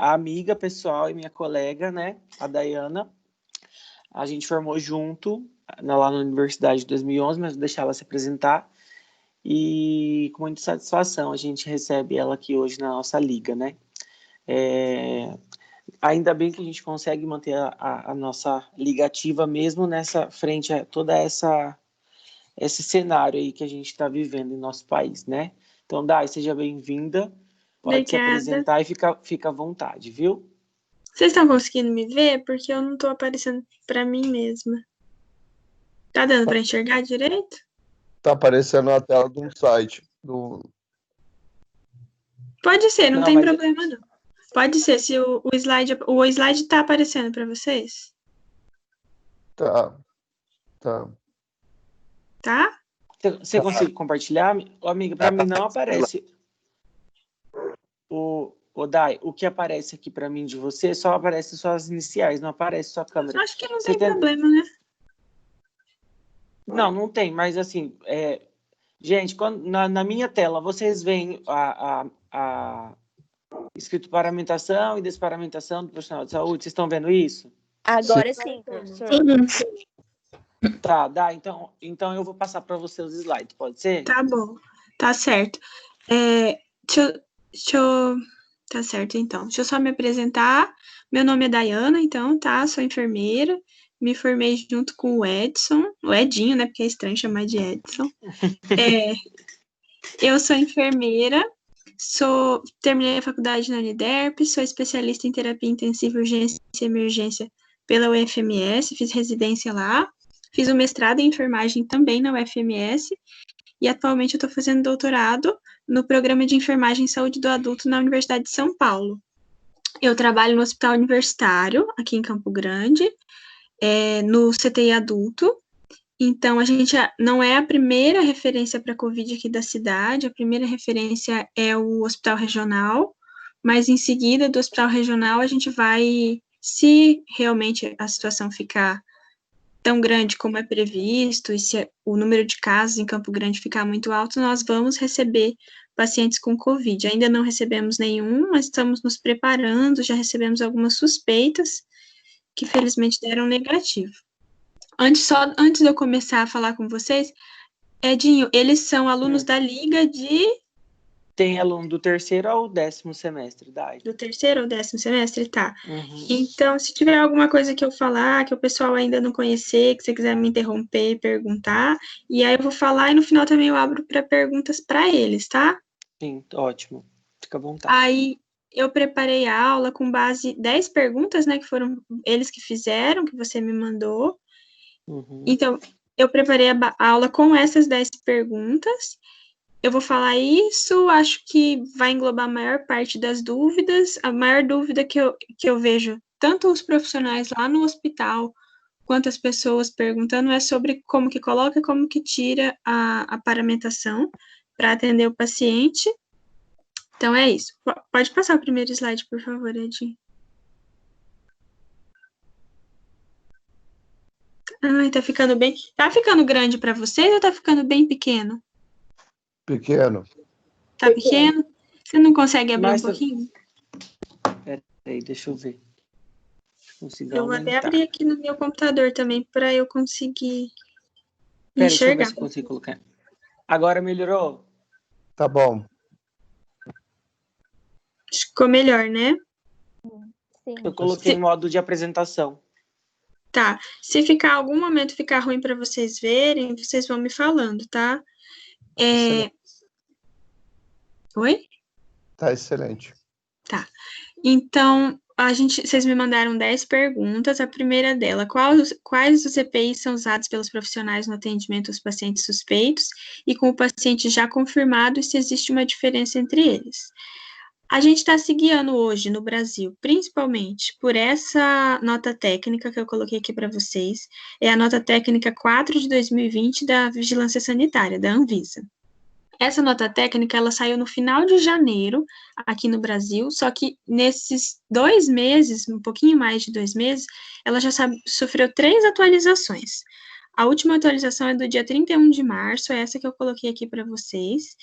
a amiga pessoal e minha colega, né, a Dayana. A gente formou junto lá na universidade de 2011, mas vou deixar ela se apresentar. E com muita satisfação a gente recebe ela aqui hoje na nossa liga, né? Ainda bem que a gente consegue manter a nossa liga ativa mesmo nessa frente a toda esse cenário aí que a gente está vivendo em nosso país, né? Então, Dai, seja bem-vinda. Pode se apresentar e fica à vontade, viu? Vocês estão conseguindo me ver? Porque eu não estou aparecendo para mim mesma. Tá dando para enxergar direito? Tá aparecendo na tela de um site. Pode ser, não tem problema não. Pode ser, se o slide tá aparecendo para vocês? Tá. Tá? Você consegue compartilhar? Amiga, para mim não aparece. O Dai, o que aparece aqui para mim de você só aparece suas iniciais, não aparece sua câmera. Acho que não tem problema, né? Não tem, mas assim, gente, na minha tela vocês veem a escrito paramentação e desparamentação do profissional de saúde, vocês estão vendo isso? Agora sim, professor. Tá, Dai, então eu vou passar para você os slides, pode ser? Tá bom, tá certo. Tá certo, então. Deixa eu só me apresentar. Meu nome é Dayana, então, tá? Sou enfermeira. Me formei junto com o Edson. O Edinho, né? Porque é estranho chamar de Edson. Eu sou enfermeira. Terminei a faculdade na Uniderp. Sou especialista em terapia intensiva, urgência e emergência pela UFMS. Fiz residência lá. Fiz o mestrado em enfermagem também na UFMS. E atualmente eu estou fazendo doutorado no programa de enfermagem e saúde do adulto na Universidade de São Paulo. Eu trabalho no Hospital Universitário, aqui em Campo Grande, no CTI adulto. Então, a gente não é a primeira referência para Covid aqui da cidade, a primeira referência é o Hospital Regional, mas em seguida do Hospital Regional a gente vai, se realmente a situação ficar tão grande como é previsto, e se o número de casos em Campo Grande ficar muito alto, nós vamos receber pacientes com Covid. Ainda não recebemos nenhum, mas estamos nos preparando, já recebemos algumas suspeitas, que felizmente deram negativo. Antes de eu começar a falar com vocês, Edinho, eles são alunos da Liga de... Tem aluno do 3º ao 10º semestre, Dai. Do 3º ao 10º semestre, tá. Uhum. Então, se tiver alguma coisa que eu falar, que o pessoal ainda não conhecer, que você quiser me interromper e perguntar, e aí eu vou falar e no final também eu abro para perguntas para eles, tá? Sim, ótimo. Fica à vontade. Aí, eu preparei a aula com base 10 perguntas, né, que foram eles que fizeram, que você me mandou. Uhum. Então, eu preparei a aula com essas 10 perguntas. Eu vou falar isso, acho que vai englobar a maior parte das dúvidas. A maior dúvida que eu vejo, tanto os profissionais lá no hospital, quanto as pessoas perguntando, é sobre como que coloca e como que tira a paramentação para atender o paciente. Então, é isso. Pode passar o primeiro slide, por favor, Edinho. Ai, tá ficando bem... Tá ficando grande para vocês ou tá ficando bem pequeno? Pequeno. Tá pequeno? Você não consegue abrir um pouquinho? Peraí, deixa eu ver. Eu vou até abrir aqui no meu computador também, para eu conseguir enxergar. Deixa eu ver se eu consigo colocar. Agora melhorou? Tá bom. Ficou melhor, né? Sim. Eu coloquei em modo de apresentação. Tá. Se ficar algum momento ficar ruim para vocês verem, vocês vão me falando, tá? Oi? Tá excelente. Tá. Então, vocês me mandaram 10 perguntas. A primeira dela, quais os EPIs são usados pelos profissionais no atendimento aos pacientes suspeitos e com o paciente já confirmado e se existe uma diferença entre eles? A gente está se guiando hoje no Brasil, principalmente por essa nota técnica que eu coloquei aqui para vocês, é a nota técnica 4 de 2020 da Vigilância Sanitária, da Anvisa. Essa nota técnica, ela saiu no final de janeiro, aqui no Brasil, só que nesses 2 meses, um pouquinho mais de 2 meses, ela já sofreu 3 atualizações. A última atualização é do dia 31 de março, é essa que eu coloquei aqui para vocês.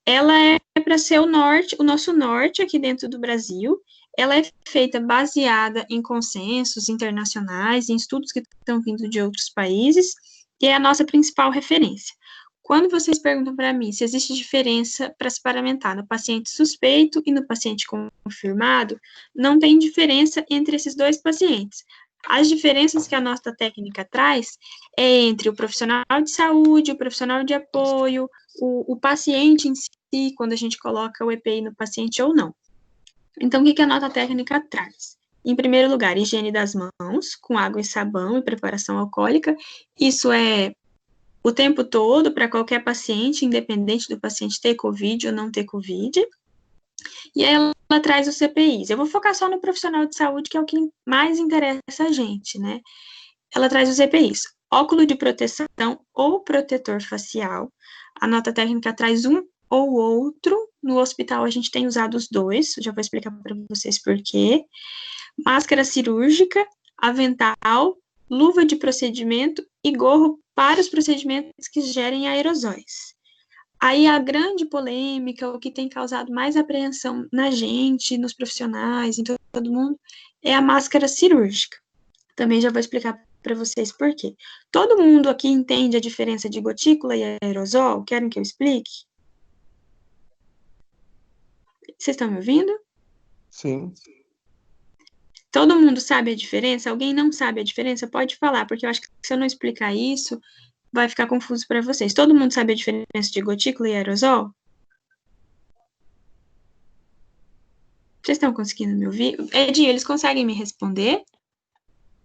Ela é para ser o nosso norte aqui dentro do Brasil, ela é feita baseada em consensos internacionais, em estudos que estão vindo de outros países, e é a nossa principal referência. Quando vocês perguntam para mim se existe diferença para se paramentar no paciente suspeito e no paciente confirmado, não tem diferença entre esses dois pacientes. As diferenças que a nossa técnica traz é entre o profissional de saúde, o profissional de apoio, o paciente em si, quando a gente coloca o EPI no paciente ou não. Então, o que a nota técnica traz? Em primeiro lugar, higiene das mãos, com água e sabão e preparação alcoólica. Isso é o tempo todo para qualquer paciente, independente do paciente ter COVID ou não ter COVID. E aí ela traz os CPIs. Eu vou focar só no profissional de saúde, que é o que mais interessa a gente, né? Ela traz os EPIs. Óculo de proteção ou protetor facial. A nota técnica traz um ou outro. No hospital, a gente tem usado os dois. Já vou explicar para vocês por quê. Máscara cirúrgica, avental, luva de procedimento e gorro para os procedimentos que gerem aerosóis. Aí a grande polêmica, o que tem causado mais apreensão na gente, nos profissionais, em todo mundo, é a máscara cirúrgica. Também já vou explicar para vocês por quê. Todo mundo aqui entende a diferença de gotícula e aerosol? Querem que eu explique? Vocês estão me ouvindo? Sim. Todo mundo sabe a diferença? Alguém não sabe a diferença? Pode falar, porque eu acho que se eu não explicar isso, vai ficar confuso para vocês. Todo mundo sabe a diferença de gotícula e aerosol? Vocês estão conseguindo me ouvir? Edinho, eles conseguem me responder?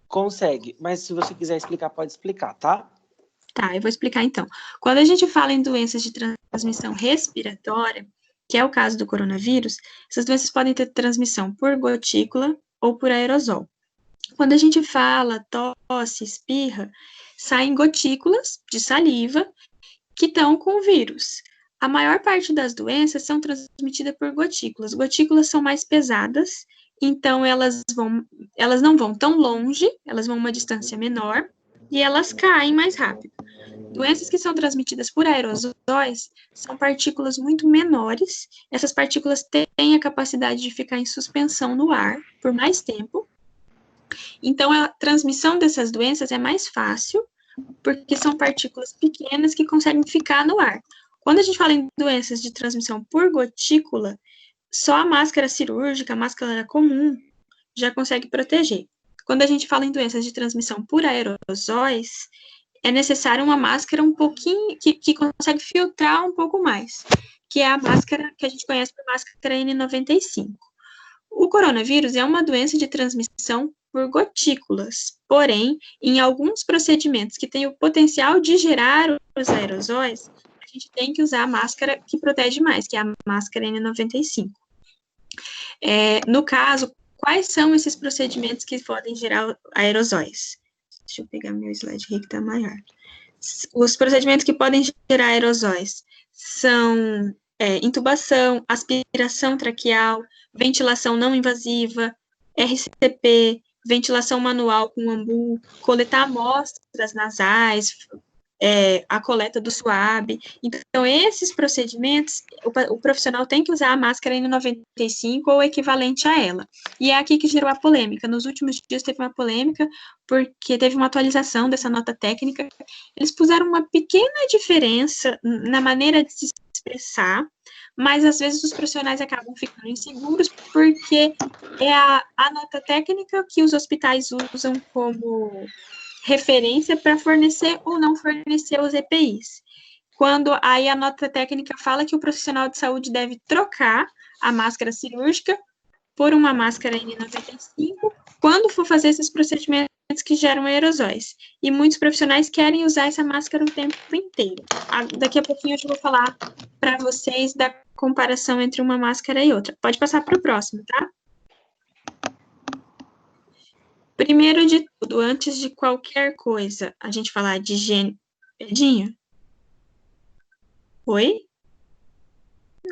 Consegue, mas se você quiser explicar, pode explicar, tá? Tá, eu vou explicar então. Quando a gente fala em doenças de transmissão respiratória, que é o caso do coronavírus, essas doenças podem ter transmissão por gotícula ou por aerosol. Quando a gente fala tosse, espirra, saem gotículas de saliva que estão com o vírus. A maior parte das doenças são transmitidas por gotículas. Gotículas são mais pesadas, então elas não vão tão longe, elas vão uma distância menor e elas caem mais rápido. Doenças que são transmitidas por aerosóis são partículas muito menores. Essas partículas têm a capacidade de ficar em suspensão no ar por mais tempo. Então, a transmissão dessas doenças é mais fácil, porque são partículas pequenas que conseguem ficar no ar. Quando a gente fala em doenças de transmissão por gotícula, só a máscara cirúrgica, a máscara comum, já consegue proteger. Quando a gente fala em doenças de transmissão por aerosóis, é necessário uma máscara um pouquinho, que consegue filtrar um pouco mais, que é a máscara que a gente conhece por máscara N95. O coronavírus é uma doença de transmissão por gotículas, porém, em alguns procedimentos que têm o potencial de gerar os aerosóis, a gente tem que usar a máscara que protege mais, que é a máscara N95. No caso, quais são esses procedimentos que podem gerar aerosóis? Deixa eu pegar meu slide aqui que está maior. Os procedimentos que podem gerar aerosóis são intubação, aspiração traqueal, ventilação não invasiva, RCP, ventilação manual com ambu, coletar amostras nasais, a coleta do suave. Então, esses procedimentos, o profissional tem que usar a máscara N95 ou equivalente a ela. E é aqui que gerou a polêmica. Nos últimos dias teve uma polêmica, porque teve uma atualização dessa nota técnica. Eles puseram uma pequena diferença na maneira de se expressar, mas às vezes os profissionais acabam ficando inseguros, porque é a nota técnica que os hospitais usam como referência para fornecer ou não fornecer os EPIs. Quando aí a nota técnica fala que o profissional de saúde deve trocar a máscara cirúrgica por uma máscara N95 quando for fazer esses procedimentos que geram aerosóis. E muitos profissionais querem usar essa máscara o tempo inteiro. Daqui a pouquinho eu já vou falar para vocês da comparação entre uma máscara e outra. Pode passar para o próximo, tá? Primeiro de tudo, antes de qualquer coisa, a gente falar de higiene... Edinho? Oi?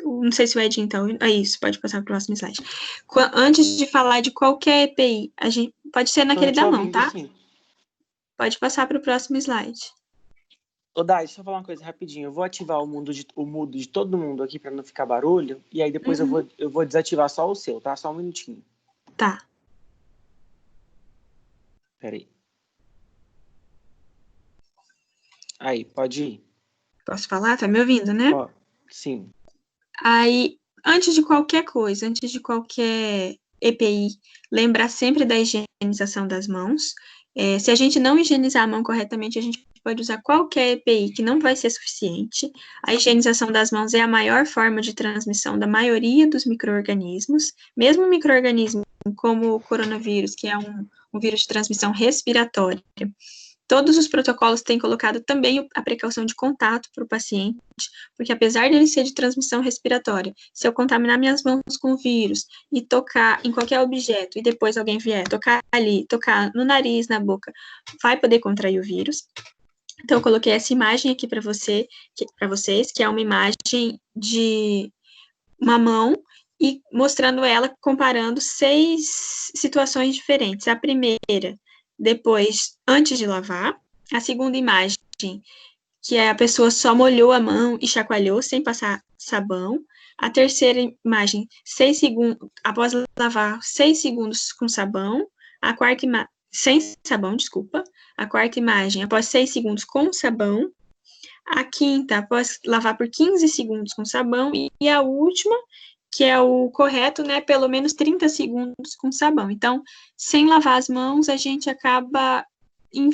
Não sei se o Edinho tá ouvindo. Isso, pode passar para o próximo slide. Antes de falar de qualquer EPI, a gente pode ser naquele da mão, tá? Sim. Pode passar para o próximo slide. Ô, Dai, deixa eu falar uma coisa rapidinho. Eu vou ativar o mudo de todo mundo aqui para não ficar barulho, e aí depois eu vou desativar só o seu, tá? Só um minutinho. Tá. Peraí. Aí, pode ir. Posso falar? Tá me ouvindo, né? Ó, sim. Aí, antes de qualquer coisa, antes de qualquer EPI, lembrar sempre da higienização das mãos. Se a gente não higienizar a mão corretamente, a gente pode usar qualquer EPI, que não vai ser suficiente. A higienização das mãos é a maior forma de transmissão da maioria dos micro-organismos, mesmo micro-organismo como o coronavírus, que é um vírus de transmissão respiratória. Todos os protocolos têm colocado também a precaução de contato para o paciente, porque apesar de ele ser de transmissão respiratória, se eu contaminar minhas mãos com o vírus e tocar em qualquer objeto e depois alguém vier tocar ali, tocar no nariz, na boca, vai poder contrair o vírus. Então, eu coloquei essa imagem aqui para vocês, que é uma imagem de uma mão e mostrando ela comparando 6 situações diferentes. A primeira, depois, antes de lavar. A segunda imagem, que é a pessoa só molhou a mão e chacoalhou sem passar sabão. A terceira imagem, 6 segundos, após lavar 6 segundos com sabão. A quarta imagem, sem sabão, desculpa. A quarta imagem, após 6 segundos com sabão. A quinta, após lavar por 15 segundos com sabão. E a última, que é o correto, né, pelo menos 30 segundos com sabão. Então, sem lavar as mãos, a gente acaba não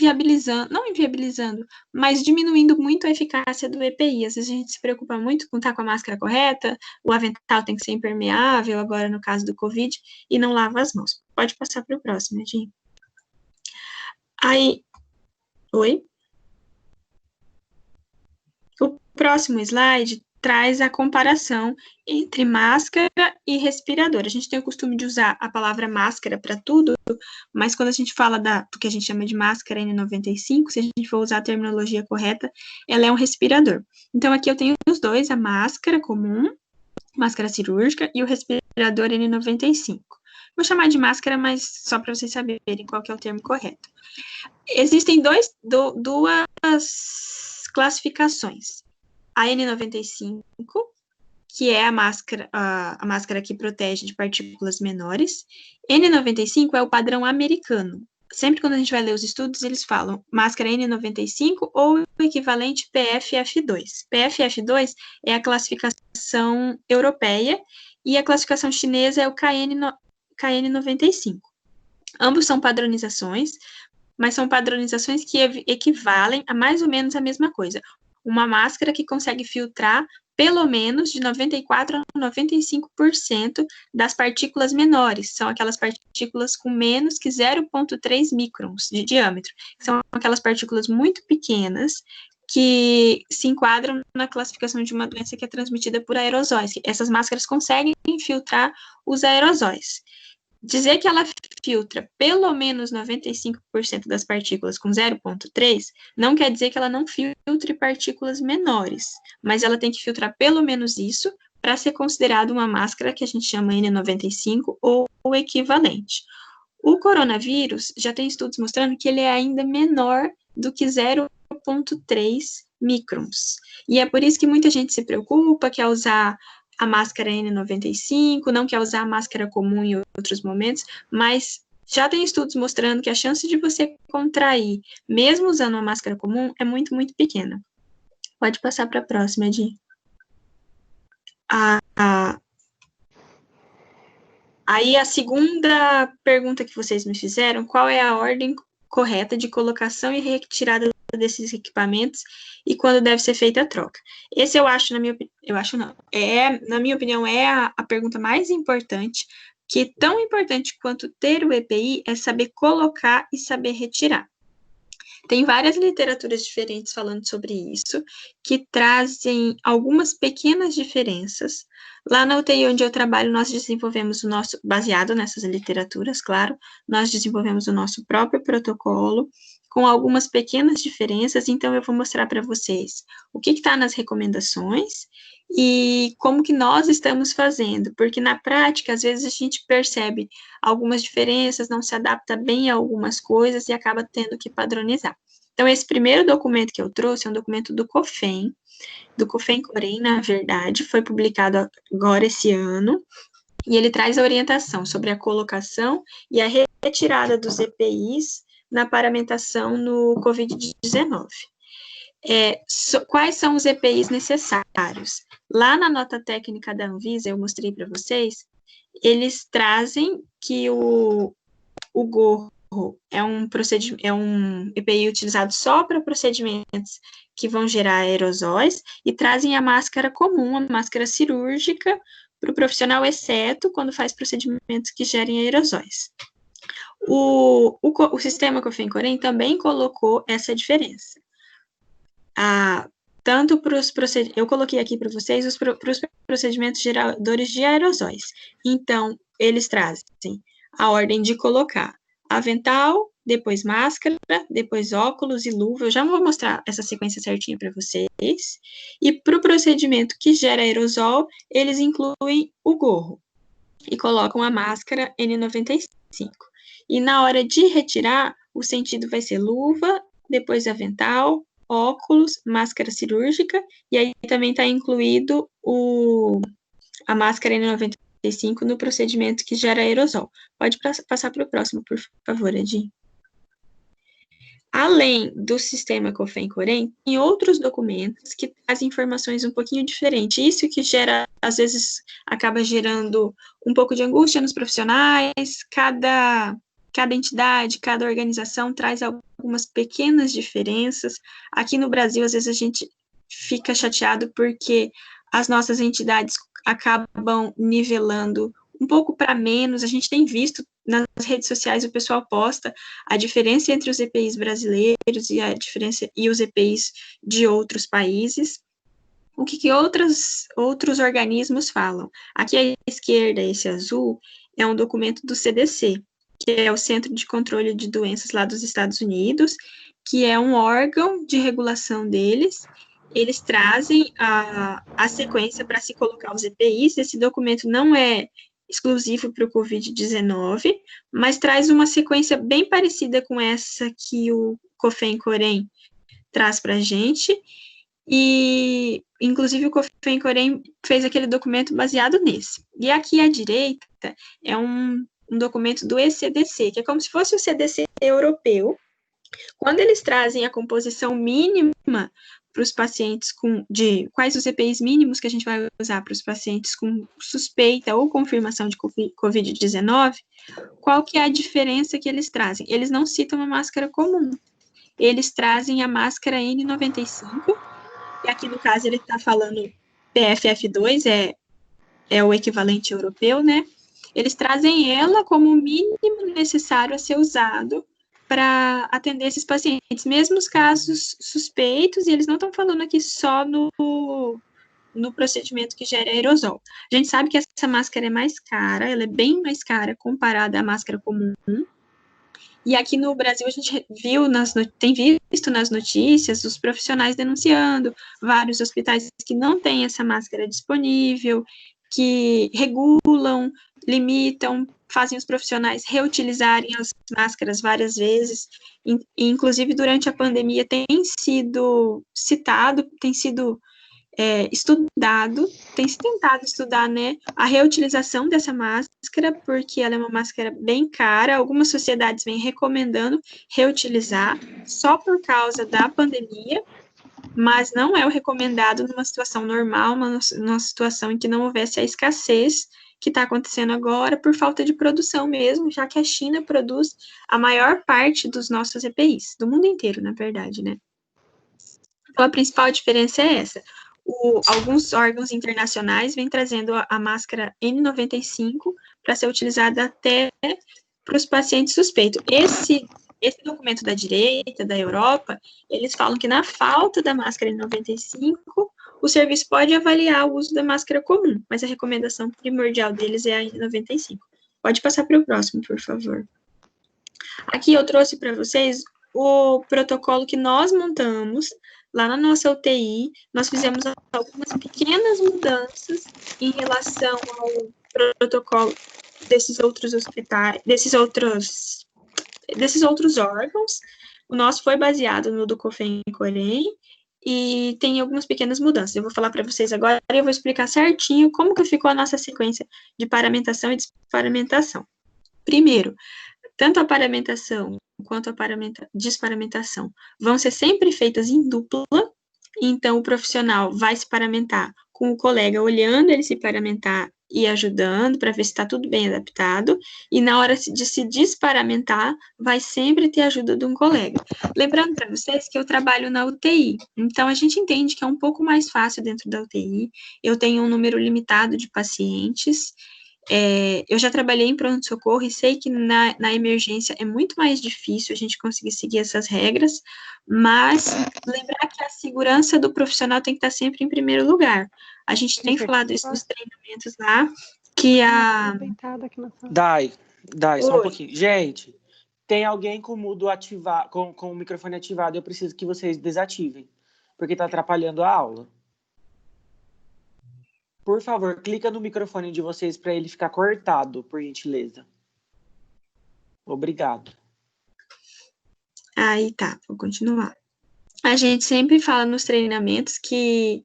inviabilizando, mas diminuindo muito a eficácia do EPI. Às vezes a gente se preocupa muito com estar com a máscara correta, o avental tem que ser impermeável, agora no caso do Covid, e não lava as mãos. Pode passar para o próximo, Edinho. Aí, oi? O próximo slide traz a comparação entre máscara e respirador. A gente tem o costume de usar a palavra máscara para tudo, mas quando a gente fala do que a gente chama de máscara N95, se a gente for usar a terminologia correta, ela é um respirador. Então, aqui eu tenho os dois, a máscara comum, máscara cirúrgica, e o respirador N95. Vou chamar de máscara, mas só para vocês saberem qual que é o termo correto. Existem duas classificações. A N95, que é a máscara que protege de partículas menores. N95 é o padrão americano. Sempre quando a gente vai ler os estudos, eles falam máscara N95 ou o equivalente PFF2. PFF2 é a classificação europeia e a classificação chinesa é o KN95. Ambos são padronizações, mas são padronizações que equivalem a mais ou menos a mesma coisa. Uma máscara que consegue filtrar pelo menos de 94% a 95% das partículas menores. São aquelas partículas com menos que 0,3 microns de diâmetro. São aquelas partículas muito pequenas que se enquadram na classificação de uma doença que é transmitida por aerosóis. Essas máscaras conseguem filtrar os aerosóis. Dizer que ela filtra pelo menos 95% das partículas com 0,3 não quer dizer que ela não filtre partículas menores, mas ela tem que filtrar pelo menos isso para ser considerada uma máscara que a gente chama N95 ou o equivalente. O coronavírus já tem estudos mostrando que ele é ainda menor do que 0,3 microns. E é por isso que muita gente se preocupa, quer usar a máscara N95, não quer usar a máscara comum em outros momentos, mas já tem estudos mostrando que a chance de você contrair, mesmo usando uma máscara comum, é muito, muito pequena. Pode passar para a próxima, Edi. Aí a segunda pergunta que vocês me fizeram, qual é a ordem correta de colocação e retirada desses equipamentos e quando deve ser feita a troca? Esse na minha opinião, é a pergunta mais importante, que tão importante quanto ter o EPI é saber colocar e saber retirar. Tem várias literaturas diferentes falando sobre isso, que trazem algumas pequenas diferenças. Lá na UTI onde eu trabalho, nós desenvolvemos baseado nessas literaturas, claro, nós desenvolvemos o nosso próprio protocolo, com algumas pequenas diferenças, então eu vou mostrar para vocês o que está nas recomendações e como que nós estamos fazendo, porque na prática, às vezes a gente percebe algumas diferenças, não se adapta bem a algumas coisas e acaba tendo que padronizar. Então, esse primeiro documento que eu trouxe é um documento do COFEN Corém, na verdade, foi publicado agora esse ano, e ele traz a orientação sobre a colocação e a retirada dos EPIs na paramentação no COVID-19. Quais são os EPIs necessários? Lá na nota técnica da Anvisa, eu mostrei para vocês, eles trazem que o gorro é um EPI utilizado só para procedimentos que vão gerar aerosóis, e trazem a máscara comum, a máscara cirúrgica, para o profissional, exceto quando faz procedimentos que gerem aerosóis. O sistema COFEN-COREM também colocou essa diferença. Tanto para os procedimentos, eu coloquei aqui para vocês para os procedimentos geradores de aerosóis. Então, eles trazem a ordem de colocar avental, depois máscara, depois óculos e luva. Eu já vou mostrar essa sequência certinha para vocês. E para o procedimento que gera aerosol, eles incluem o gorro e colocam a máscara N95. E na hora de retirar, o sentido vai ser luva, depois avental, óculos, máscara cirúrgica, e aí também está incluído a máscara N95 no procedimento que gera aerosol. Pode passar para o próximo, por favor, Edi. Além do sistema COFEN-COREM, tem outros documentos que trazem informações um pouquinho diferentes. Isso que gera, às vezes, acaba gerando um pouco de angústia nos profissionais. Cada entidade, cada organização traz algumas pequenas diferenças. Aqui no Brasil, às vezes, a gente fica chateado porque as nossas entidades acabam nivelando um pouco para menos. A gente tem visto nas redes sociais, o pessoal posta a diferença entre os EPIs brasileiros e os EPIs de outros países. O que outros organismos falam? Aqui à esquerda, esse azul, é um documento do CDC, que é o Centro de Controle de Doenças lá dos Estados Unidos, que é um órgão de regulação deles. Eles trazem a sequência para se colocar os EPIs. Esse documento não é exclusivo para o COVID-19, mas traz uma sequência bem parecida com essa que o COFEN-COREM traz para a gente, e, inclusive, o COFEN-COREM fez aquele documento baseado nesse. E aqui à direita é um documento do ECDC, que é como se fosse o CDC europeu. Quando eles trazem a composição mínima para os pacientes quais os EPIs mínimos que a gente vai usar para os pacientes com suspeita ou confirmação de COVID-19, qual que é a diferença que eles trazem? Eles não citam a máscara comum, eles trazem a máscara N95, e aqui no caso ele está falando PFF2, é o equivalente europeu, né? Eles trazem ela como o mínimo necessário a ser usado para atender esses pacientes, mesmo os casos suspeitos, e eles não estão falando aqui só no procedimento que gera aerosol. A gente sabe que essa máscara é mais cara, ela é bem mais cara comparada à máscara comum, e aqui no Brasil a gente tem visto nas notícias os profissionais denunciando vários hospitais que não têm essa máscara disponível, que regulam, limitam, fazem os profissionais reutilizarem as máscaras várias vezes, e, inclusive durante a pandemia tem sido citado, tem sido estudado, tem se tentado estudar, né, a reutilização dessa máscara, porque ela é uma máscara bem cara. Algumas sociedades vêm recomendando reutilizar só por causa da pandemia, mas não é o recomendado numa situação normal, numa situação em que não houvesse a escassez que está acontecendo agora por falta de produção mesmo, já que a China produz a maior parte dos nossos EPIs, do mundo inteiro, na verdade, né? Então, a principal diferença é essa. Alguns órgãos internacionais vêm trazendo a máscara N95 para ser utilizada até para os pacientes suspeitos. Esse documento da direita, da Europa, eles falam que na falta da máscara N95, o serviço pode avaliar o uso da máscara comum, mas a recomendação primordial deles é a N95. Pode passar para o próximo, por favor. Aqui eu trouxe para vocês o protocolo que nós montamos lá na nossa UTI. Nós fizemos algumas pequenas mudanças em relação ao protocolo desses outros hospitais, desses outros órgãos. O nosso foi baseado no do COFEN-COREM, e tem algumas pequenas mudanças. Eu vou falar para vocês agora e eu vou explicar certinho como que ficou a nossa sequência de paramentação e desparamentação. Primeiro, tanto a paramentação quanto a desparamentação vão ser sempre feitas em dupla, então o profissional vai se paramentar com o colega olhando ele se paramentar e ajudando para ver se está tudo bem adaptado, e na hora de se desparamentar, vai sempre ter a ajuda de um colega. Lembrando para vocês que eu trabalho na UTI, então a gente entende que é um pouco mais fácil dentro da UTI, eu tenho um número limitado de pacientes, eu já trabalhei em pronto-socorro e sei que na emergência é muito mais difícil a gente conseguir seguir essas regras, mas lembrar que a segurança do profissional tem que estar sempre em primeiro lugar. A gente tem falado isso nos treinamentos lá, que a... Dai, só um pouquinho. Gente, tem alguém com o mudo ativado, com o microfone ativado, eu preciso que vocês desativem, porque está atrapalhando a aula. Por favor, clica no microfone de vocês para ele ficar cortado, por gentileza. Obrigado. Aí tá, vou continuar. A gente sempre fala nos treinamentos que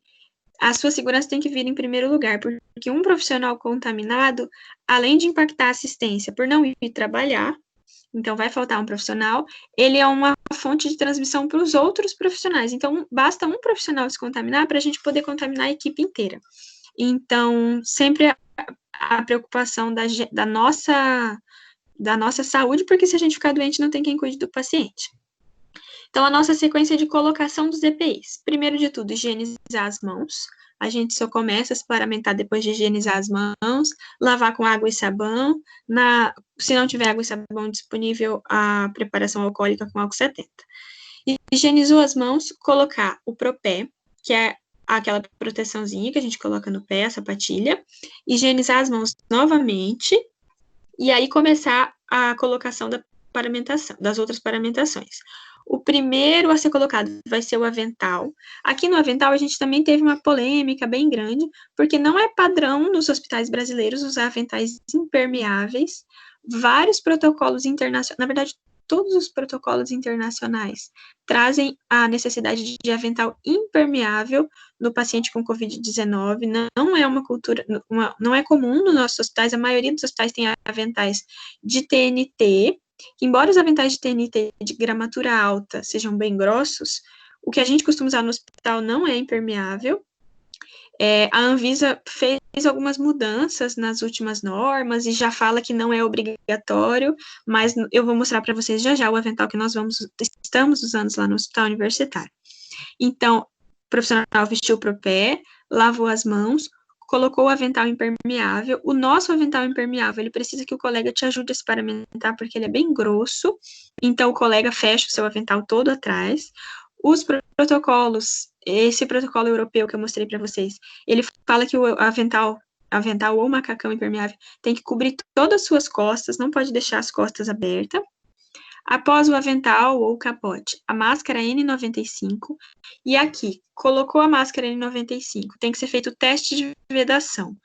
a sua segurança tem que vir em primeiro lugar, porque um profissional contaminado, além de impactar a assistência por não ir trabalhar, então vai faltar um profissional, ele é uma fonte de transmissão para os outros profissionais. Então, basta um profissional se contaminar para a gente poder contaminar a equipe inteira. Então, sempre a preocupação da nossa saúde, porque se a gente ficar doente, não tem quem cuide do paciente. Então, a nossa sequência de colocação dos EPIs. Primeiro de tudo, higienizar as mãos. A gente só começa a se paramentar depois de higienizar as mãos, lavar com água e sabão. Se não tiver água e sabão disponível, a preparação alcoólica com álcool 70. Higienizou as mãos, colocar o Propé, que é aquela proteçãozinha que a gente coloca no pé, a sapatilha, higienizar as mãos novamente, e aí começar a colocação das outras paramentações. O primeiro a ser colocado vai ser o avental. Aqui no avental a gente também teve uma polêmica bem grande, porque não é padrão nos hospitais brasileiros usar aventais impermeáveis. Vários protocolos internacionais, na verdade, todos os protocolos internacionais trazem a necessidade de avental impermeável no paciente com Covid-19. Não é uma cultura, não é comum nos nossos hospitais, a maioria dos hospitais tem aventais de TNT. Embora os aventais de TNT de gramatura alta sejam bem grossos, o que a gente costuma usar no hospital não é impermeável. A Anvisa fez algumas mudanças nas últimas normas e já fala que não é obrigatório, mas eu vou mostrar para vocês já o avental que nós estamos usando lá no hospital universitário. Então, o profissional vestiu o Propé, lavou as mãos, colocou o avental impermeável. O nosso avental impermeável, ele precisa que o colega te ajude a se paramentar, porque ele é bem grosso, então o colega fecha o seu avental todo atrás. Os protocolos, esse protocolo europeu que eu mostrei para vocês, ele fala que o avental ou macacão impermeável tem que cobrir todas as suas costas, não pode deixar as costas abertas. Após o avental ou capote, a máscara N95, e aqui, colocou a máscara N95, tem que ser feito o teste de vedação.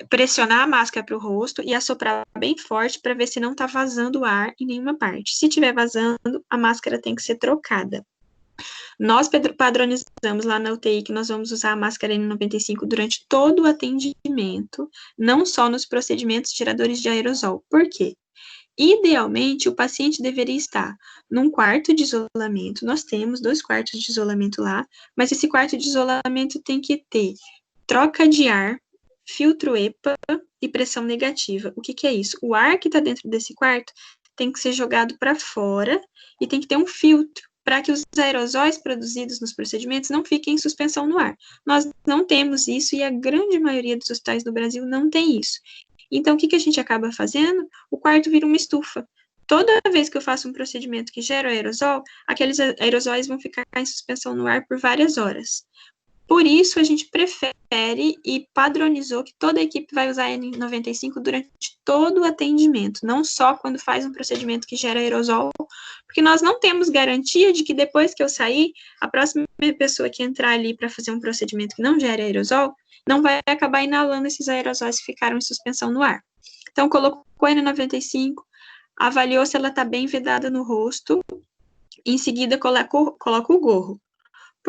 Pressionar a máscara para o rosto e assoprar bem forte para ver se não está vazando ar em nenhuma parte. Se estiver vazando, a máscara tem que ser trocada. Nós padronizamos lá na UTI que nós vamos usar a máscara N95 durante todo o atendimento, não só nos procedimentos geradores de aerosol. Por quê? Idealmente, o paciente deveria estar num quarto de isolamento. Nós temos 2 quartos de isolamento lá, mas esse quarto de isolamento tem que ter troca de ar, filtro EPA e pressão negativa. O que é isso? O ar que está dentro desse quarto tem que ser jogado para fora e tem que ter um filtro para que os aerosóis produzidos nos procedimentos não fiquem em suspensão no ar. Nós não temos isso e a grande maioria dos hospitais do Brasil não tem isso. Então, o que a gente acaba fazendo? O quarto vira uma estufa. Toda vez que eu faço um procedimento que gera aerosol, aqueles aerosóis vão ficar em suspensão no ar por várias horas. Por isso, a gente prefere e padronizou que toda a equipe vai usar N95 durante todo o atendimento, não só quando faz um procedimento que gera aerosol, porque nós não temos garantia de que depois que eu sair, a próxima pessoa que entrar ali para fazer um procedimento que não gera aerosol, não vai acabar inalando esses aerosóis que ficaram em suspensão no ar. Então, colocou a N95, avaliou se ela está bem vedada no rosto, em seguida coloca o gorro.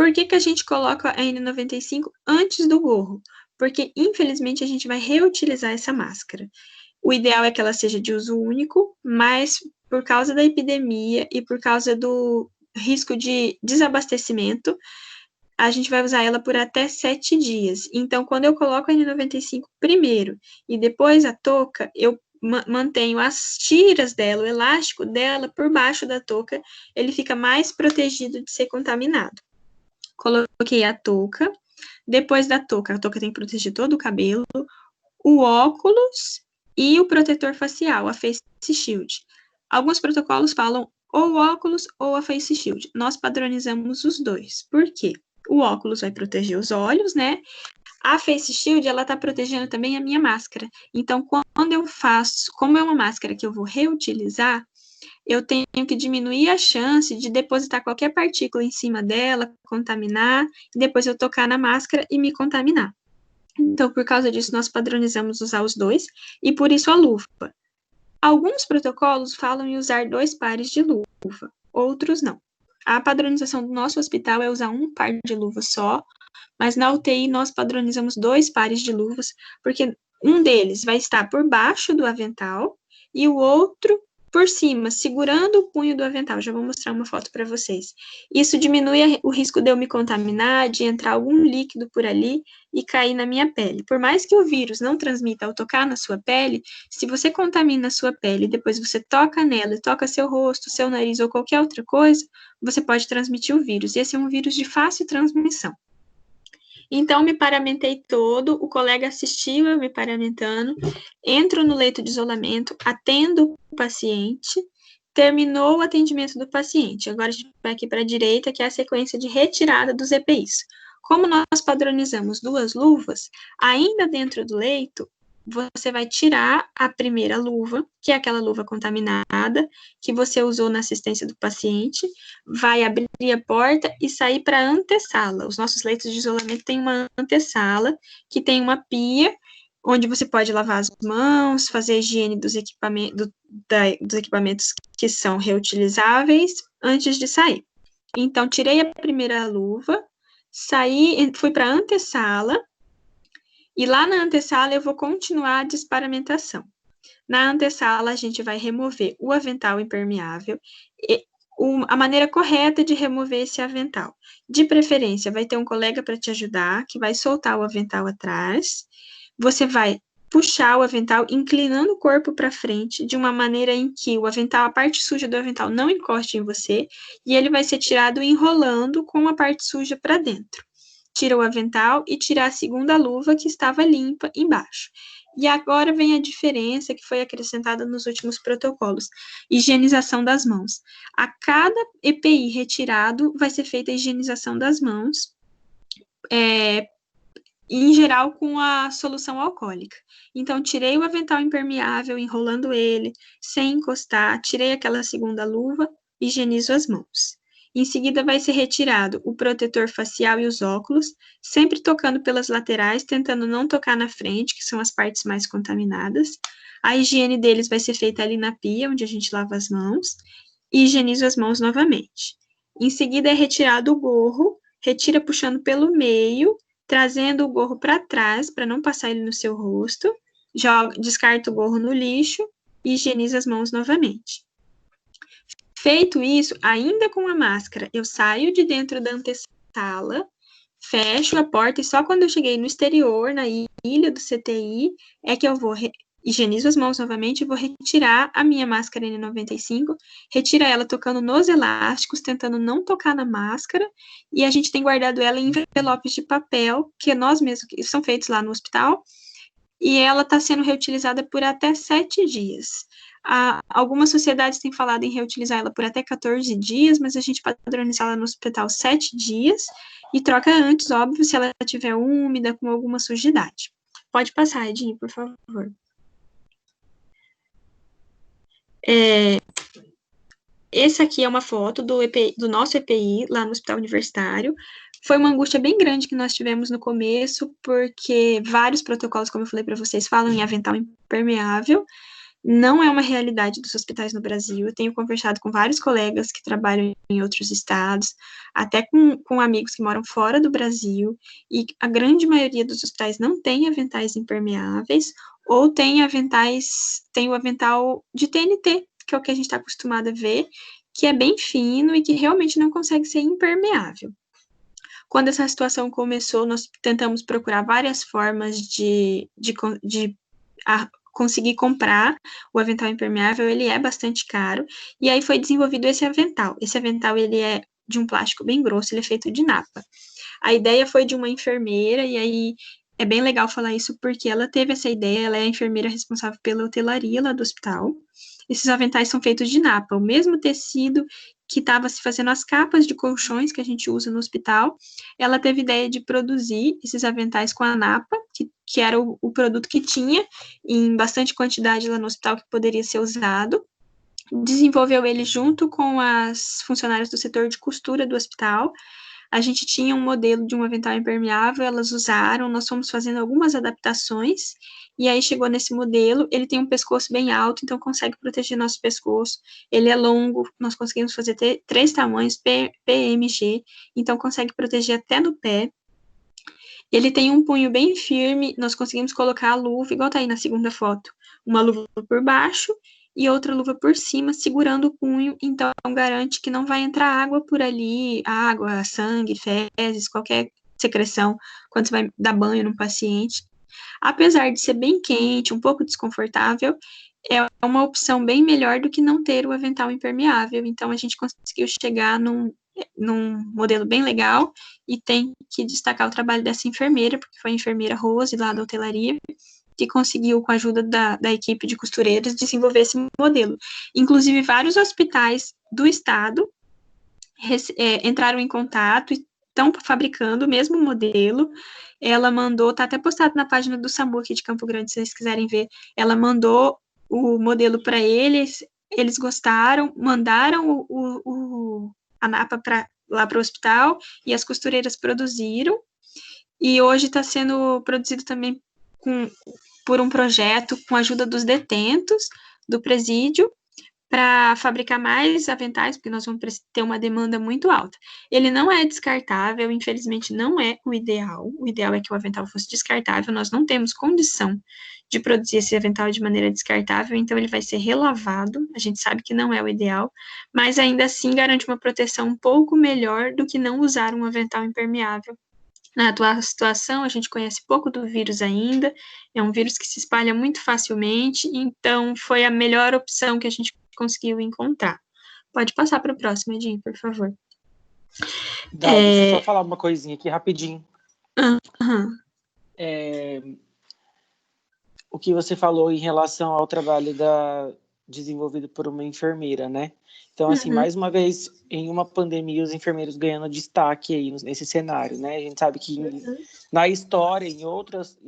Por que que a gente coloca a N95 antes do gorro? Porque, infelizmente, a gente vai reutilizar essa máscara. O ideal é que ela seja de uso único, mas por causa da epidemia e por causa do risco de desabastecimento, a gente vai usar ela por até 7 dias. Então, quando eu coloco a N95 primeiro e depois a touca, eu mantenho as tiras dela, o elástico dela por baixo da touca, ele fica mais protegido de ser contaminado. Coloquei a touca, depois da touca, a touca tem que proteger todo o cabelo, o óculos e o protetor facial, a Face Shield. Alguns protocolos falam ou o óculos ou a Face Shield. Nós padronizamos os dois. Por quê? O óculos vai proteger os olhos, né? A Face Shield, ela tá protegendo também a minha máscara. Então, quando eu faço, como é uma máscara que eu vou reutilizar, eu tenho que diminuir a chance de depositar qualquer partícula em cima dela, contaminar, e depois eu tocar na máscara e me contaminar. Então, por causa disso, nós padronizamos usar os dois, e por isso a luva. Alguns protocolos falam em usar 2 pares de luva, outros não. A padronização do nosso hospital é usar um par de luvas só, mas na UTI nós padronizamos 2 pares de luvas, porque um deles vai estar por baixo do avental e o outro por cima, segurando o punho do avental. Já vou mostrar uma foto para vocês. Isso diminui o risco de eu me contaminar, de entrar algum líquido por ali e cair na minha pele. Por mais que o vírus não transmita ao tocar na sua pele, se você contamina a sua pele e depois você toca nela e toca seu rosto, seu nariz ou qualquer outra coisa, você pode transmitir o vírus. E esse é um vírus de fácil transmissão. Então, me paramentei todo, o colega assistiu eu me paramentando, entro no leito de isolamento, atendo o paciente, terminou o atendimento do paciente. Agora a gente vai aqui para a direita, que é a sequência de retirada dos EPIs. Como nós padronizamos 2 luvas, ainda dentro do leito, você vai tirar a primeira luva, que é aquela luva contaminada, que você usou na assistência do paciente, vai abrir a porta e sair para a antessala. Os nossos leitos de isolamento têm uma antessala, que tem uma pia, onde você pode lavar as mãos, fazer a higiene dos equipamentos que são reutilizáveis antes de sair. Então, tirei a primeira luva, saí, fui para a antessala, e lá na antessala eu vou continuar a desparamentação. Na antessala a gente vai remover o avental impermeável, e a maneira correta de remover esse avental. De preferência, vai ter um colega para te ajudar, que vai soltar o avental atrás. Você vai puxar o avental, inclinando o corpo para frente, de uma maneira em que o avental, a parte suja do avental não encoste em você, e ele vai ser tirado enrolando com a parte suja para dentro. Tira o avental e tira a segunda luva que estava limpa embaixo. E agora vem a diferença que foi acrescentada nos últimos protocolos: higienização das mãos. A cada EPI retirado, vai ser feita a higienização das mãos, em geral com a solução alcoólica. Então, tirei o avental impermeável, enrolando ele, sem encostar, tirei aquela segunda luva, higienizo as mãos. Em seguida, vai ser retirado o protetor facial e os óculos, sempre tocando pelas laterais, tentando não tocar na frente, que são as partes mais contaminadas. A higiene deles vai ser feita ali na pia, onde a gente lava as mãos, e higienizo as mãos novamente. Em seguida, é retirado o gorro, retira puxando pelo meio, trazendo o gorro para trás, para não passar ele no seu rosto, descarta o gorro no lixo e higieniza as mãos novamente. Feito isso, ainda com a máscara, eu saio de dentro da antessala, fecho a porta e só quando eu cheguei no exterior, na ilha do CTI, é que eu vou higienizo as mãos novamente e vou retirar a minha máscara N95, retira ela tocando nos elásticos, tentando não tocar na máscara, e a gente tem guardado ela em envelopes de papel, que nós mesmos, que são feitos lá no hospital, e ela está sendo reutilizada por até 7 dias. Algumas sociedades têm falado em reutilizar ela por até 14 dias, mas a gente padroniza ela no hospital 7 dias, e troca antes, óbvio, se ela estiver úmida, com alguma sujidade. Pode passar, Edinho, por favor. Essa aqui é uma foto do nosso EPI lá no Hospital Universitário. Foi uma angústia bem grande que nós tivemos no começo, porque vários protocolos, como eu falei para vocês, falam em avental impermeável. não é uma realidade dos hospitais no Brasil. Eu tenho conversado com vários colegas que trabalham em outros estados, até com amigos que moram fora do Brasil, e a grande maioria dos hospitais não tem aventais impermeáveis, ou tem o avental de TNT, que é o que a gente está acostumado a ver, que é bem fino e que realmente não consegue ser impermeável. Quando essa situação começou, nós tentamos procurar várias formas de conseguir comprar o avental impermeável. Ele é bastante caro, e aí foi desenvolvido esse avental. Esse avental, ele é de um plástico bem grosso, ele é feito de napa. A ideia foi de uma enfermeira, e aí é bem legal falar isso, porque ela teve essa ideia, ela é a enfermeira responsável pela hotelaria lá do hospital. Esses aventais são feitos de napa, o mesmo tecido que estava se fazendo as capas de colchões que a gente usa no hospital. Ela teve ideia de produzir esses aventais com a napa, que era o produto que tinha em bastante quantidade lá no hospital que poderia ser usado. Desenvolveu ele junto com as funcionárias do setor de costura do hospital. A gente tinha um modelo de um avental impermeável, elas usaram, nós fomos fazendo algumas adaptações, e aí chegou nesse modelo. Ele tem um pescoço bem alto, então consegue proteger nosso pescoço. Ele é longo, nós conseguimos fazer 3 tamanhos, PMG, então consegue proteger até no pé. Ele tem um punho bem firme, nós conseguimos colocar a luva, igual tá aí na segunda foto, uma luva por baixo e outra luva por cima, segurando o punho, então garante que não vai entrar água por ali, água, sangue, fezes, qualquer secreção, quando você vai dar banho num paciente. Apesar de ser bem quente, um pouco desconfortável, é uma opção bem melhor do que não ter o avental impermeável, então a gente conseguiu chegar num modelo bem legal, e tem que destacar o trabalho dessa enfermeira, porque foi a enfermeira Rose, lá da hotelaria, que conseguiu, com a ajuda da equipe de costureiras, desenvolver esse modelo. Inclusive, vários hospitais do estado entraram em contato e estão fabricando o mesmo modelo. Ela mandou, tá até postado na página do SAMU aqui de Campo Grande, se vocês quiserem ver. Ela mandou o modelo para eles, eles gostaram, mandaram a napa lá para o hospital, e as costureiras produziram, e hoje está sendo produzido também por um projeto com a ajuda dos detentos do presídio, para fabricar mais aventais, porque nós vamos ter uma demanda muito alta. Ele não é descartável, infelizmente não é o ideal é que o avental fosse descartável, nós não temos condição de produzir esse avental de maneira descartável, então ele vai ser relavado, a gente sabe que não é o ideal, mas ainda assim garante uma proteção um pouco melhor do que não usar um avental impermeável. Na atual situação, a gente conhece pouco do vírus ainda, é um vírus que se espalha muito facilmente, então foi a melhor opção que a gente conseguiu encontrar. Pode passar para o próximo, Edinho, por favor. Deixa eu só falar uma coisinha aqui rapidinho. Uhum. O que você falou em relação ao trabalho desenvolvido por uma enfermeira, né? Então, assim, mais uma vez, em uma pandemia, os enfermeiros ganhando destaque aí nesse cenário, né? A gente sabe que na história, em outras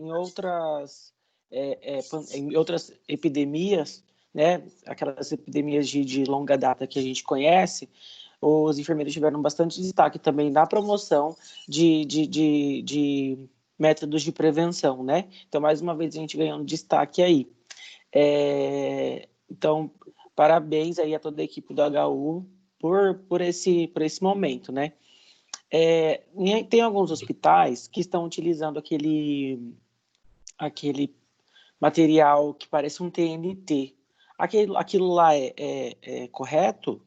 epidemias, né? Aquelas epidemias de longa data que a gente conhece, os enfermeiros tiveram bastante destaque também na promoção de métodos de prevenção, né? Então, mais uma vez, a gente ganhou um destaque aí. Então, parabéns aí a toda a equipe do HU por esse momento, né? Tem alguns hospitais que estão utilizando aquele material que parece um TNT. Aquilo lá é correto?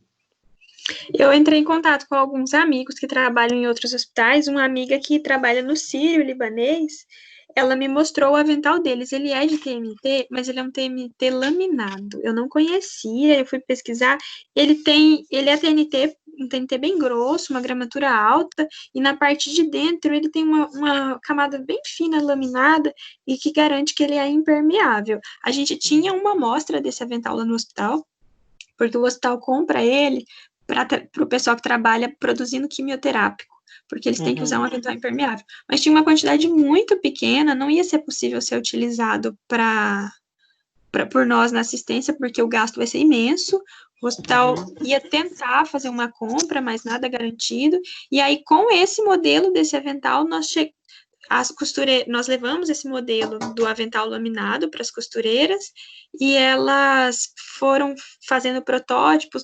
Eu entrei em contato com alguns amigos que trabalham em outros hospitais. Uma amiga que trabalha no Sírio-Libanês, ela me mostrou o avental deles. Ele é de TNT, mas ele é um TNT laminado. Eu não conhecia, eu fui pesquisar. Ele é TNT, um TNT bem grosso, uma gramatura alta, e na parte de dentro ele tem uma camada bem fina, laminada, e que garante que ele é impermeável. A gente tinha uma amostra desse avental lá no hospital, porque o hospital compra ele para o pessoal que trabalha produzindo quimioterápico, porque eles têm que usar um avental impermeável. Mas tinha uma quantidade muito pequena, não ia ser possível ser utilizado por nós na assistência, porque o gasto vai ser imenso. O hospital ia tentar fazer uma compra, mas nada garantido. E aí, com esse modelo desse avental, nós levamos esse modelo do avental laminado para as costureiras e elas foram fazendo protótipos,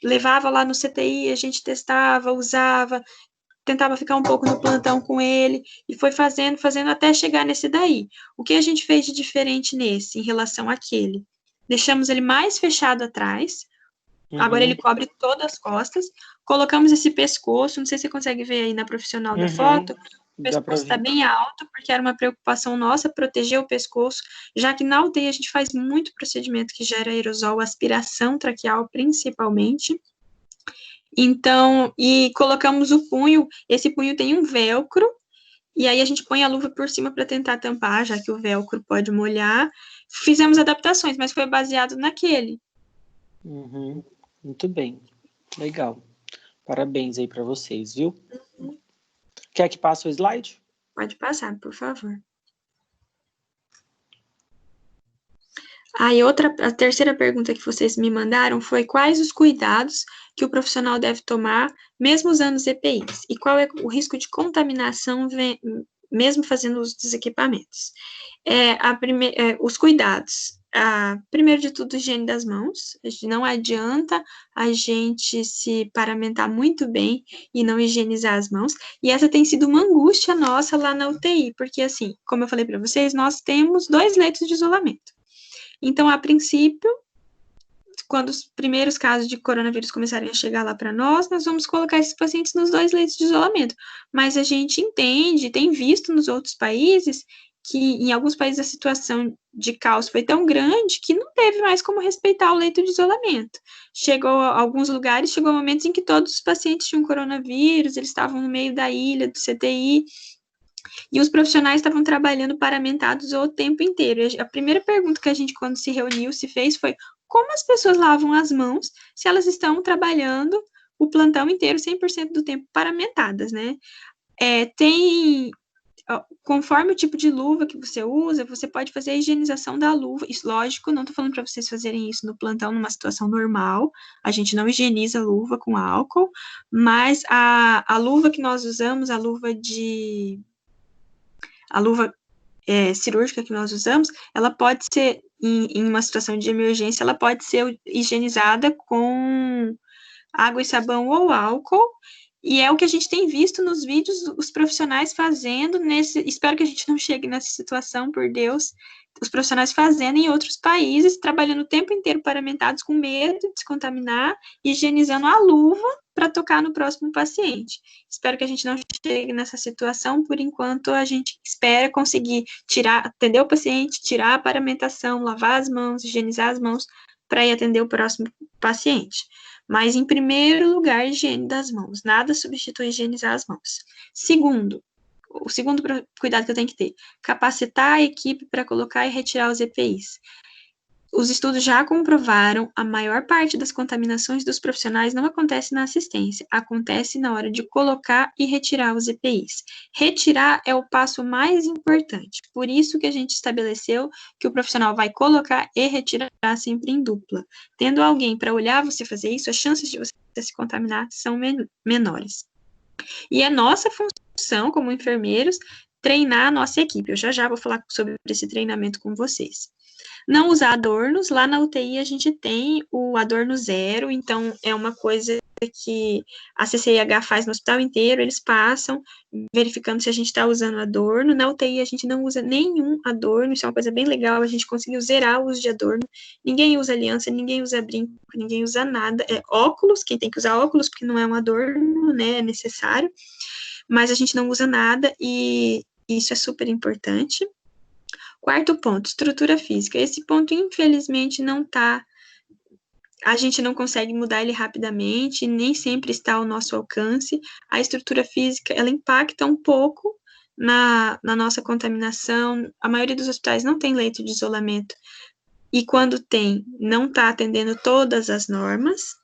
levava lá no CTI, a gente testava, usava, tentava ficar um pouco no plantão com ele, e foi fazendo até chegar nesse daí. O que a gente fez de diferente nesse, em relação àquele? Deixamos ele mais fechado atrás, agora ele cobre todas as costas, colocamos esse pescoço, não sei se você consegue ver aí na profissional da foto, o pescoço está bem alto, porque era uma preocupação nossa proteger o pescoço, já que na UTI a gente faz muito procedimento que gera aerosol, aspiração traqueal principalmente. Então, e colocamos o punho, esse punho tem um velcro, e aí a gente põe a luva por cima para tentar tampar, já que o velcro pode molhar. Fizemos adaptações, mas foi baseado naquele. Muito bem, legal. Parabéns aí para vocês, viu? Quer que passe o slide? Pode passar, por favor. Aí a terceira pergunta que vocês me mandaram foi quais os cuidados que o profissional deve tomar, mesmo usando os EPIs, e qual é o risco de contaminação mesmo fazendo uso dos equipamentos. Os cuidados, primeiro de tudo, higiene das mãos. Não adianta a gente se paramentar muito bem e não higienizar as mãos, e essa tem sido uma angústia nossa lá na UTI, porque assim, como eu falei para vocês, nós temos 2 leitos de isolamento. Então, a princípio, quando os primeiros casos de coronavírus começarem a chegar lá para nós vamos colocar esses pacientes nos 2 leitos de isolamento. Mas a gente entende, tem visto nos outros países, que em alguns países a situação de caos foi tão grande que não teve mais como respeitar o leito de isolamento. Alguns lugares, chegou momentos em que todos os pacientes tinham coronavírus, eles estavam no meio da ilha, do CTI, e os profissionais estavam trabalhando paramentados o tempo inteiro. A primeira pergunta que a gente, quando se reuniu, se fez foi como as pessoas lavam as mãos se elas estão trabalhando o plantão inteiro, 100% do tempo paramentadas, né? Conforme o tipo de luva que você usa, você pode fazer a higienização da luva. Isso, lógico, não estou falando para vocês fazerem isso no plantão, numa situação normal. A gente não higieniza a luva com álcool, mas a luva que nós usamos, a luva cirúrgica que nós usamos, ela pode ser, em uma situação de emergência, ela pode ser higienizada com água e sabão ou álcool, e é o que a gente tem visto nos vídeos os profissionais fazendo espero que a gente não chegue nessa situação, por Deus, os profissionais fazendo em outros países, trabalhando o tempo inteiro paramentados com medo de se contaminar, higienizando a luva para tocar no próximo paciente. Espero que a gente não chegue nessa situação, por enquanto a gente espera conseguir atender o paciente, tirar a paramentação, lavar as mãos, higienizar as mãos, para ir atender o próximo paciente. Mas, em primeiro lugar, higiene das mãos. Nada substitui higienizar as mãos. O segundo cuidado que eu tenho que ter, capacitar a equipe para colocar e retirar os EPIs. Os estudos já comprovaram, a maior parte das contaminações dos profissionais não acontece na assistência, acontece na hora de colocar e retirar os EPIs. Retirar é o passo mais importante, por isso que a gente estabeleceu que o profissional vai colocar e retirar sempre em dupla. Tendo alguém para olhar você fazer isso, as chances de você se contaminar são menores. E é nossa função, como enfermeiros, treinar a nossa equipe. Eu já vou falar sobre esse treinamento com vocês. Não usar adornos. Lá na UTI a gente tem o adorno zero, então é uma coisa que a CCIH faz no hospital inteiro, eles passam verificando se a gente está usando adorno. Na UTI a gente não usa nenhum adorno, isso é uma coisa bem legal, a gente conseguiu zerar o uso de adorno. Ninguém usa aliança, ninguém usa brinco, ninguém usa nada. Óculos, quem tem que usar óculos, porque não é um adorno, né, é necessário, mas a gente não usa nada e isso é super importante. Quarto ponto, estrutura física. Esse ponto, infelizmente, a gente não consegue mudar ele rapidamente, nem sempre está ao nosso alcance. A estrutura física, ela impacta um pouco na nossa contaminação. A maioria dos hospitais não tem leito de isolamento, e quando tem, não está atendendo todas as normas,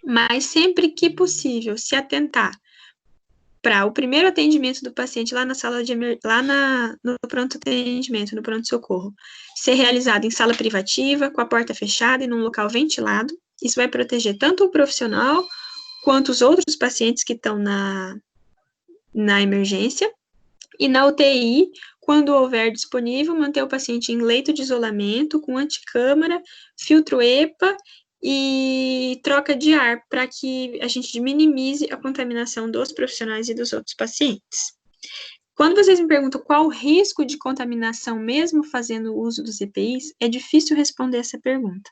mas sempre que possível, se atentar para o primeiro atendimento do paciente lá na sala no pronto atendimento, no pronto-socorro, ser realizado em sala privativa, com a porta fechada e num local ventilado. Isso vai proteger tanto o profissional quanto os outros pacientes que estão na emergência. E na UTI, quando houver disponível, manter o paciente em leito de isolamento, com anticâmara, filtro EPA e troca de ar, para que a gente minimize a contaminação dos profissionais e dos outros pacientes. Quando vocês me perguntam qual o risco de contaminação mesmo fazendo uso dos EPIs, é difícil responder essa pergunta.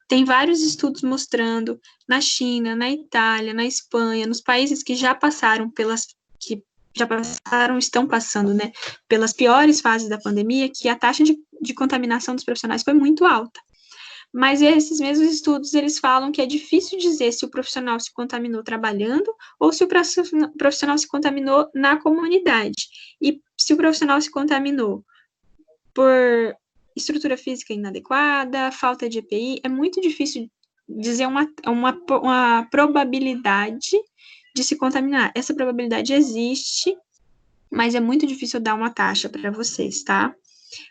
Tem vários estudos mostrando na China, na Itália, na Espanha, nos países que já passaram estão passando, né, pelas piores fases da pandemia, que a taxa de contaminação dos profissionais foi muito alta. Mas esses mesmos estudos, eles falam que é difícil dizer se o profissional se contaminou trabalhando ou se o profissional se contaminou na comunidade. E se o profissional se contaminou por estrutura física inadequada, falta de EPI, é muito difícil dizer uma probabilidade de se contaminar. Essa probabilidade existe, mas é muito difícil dar uma taxa para vocês, tá?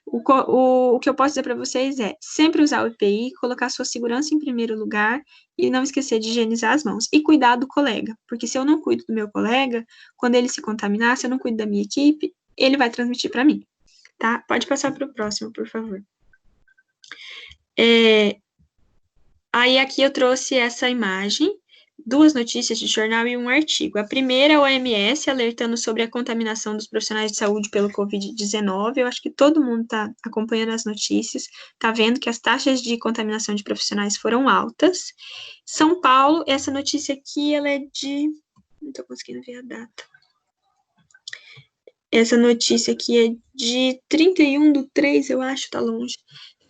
O que eu posso dizer para vocês é sempre usar o EPI, colocar sua segurança em primeiro lugar e não esquecer de higienizar as mãos. E cuidar do colega, porque se eu não cuido do meu colega, quando ele se contaminar, se eu não cuido da minha equipe, ele vai transmitir para mim, tá? Pode passar para o próximo, por favor. Aí aqui eu trouxe essa imagem, 2 notícias de jornal e um artigo. A primeira é a OMS alertando sobre a contaminação dos profissionais de saúde pelo Covid-19. Eu acho que todo mundo está acompanhando as notícias, está vendo que as taxas de contaminação de profissionais foram altas. São Paulo, essa notícia aqui, ela é de... Não estou conseguindo ver a data. Essa notícia aqui é de 31/3, eu acho, está longe.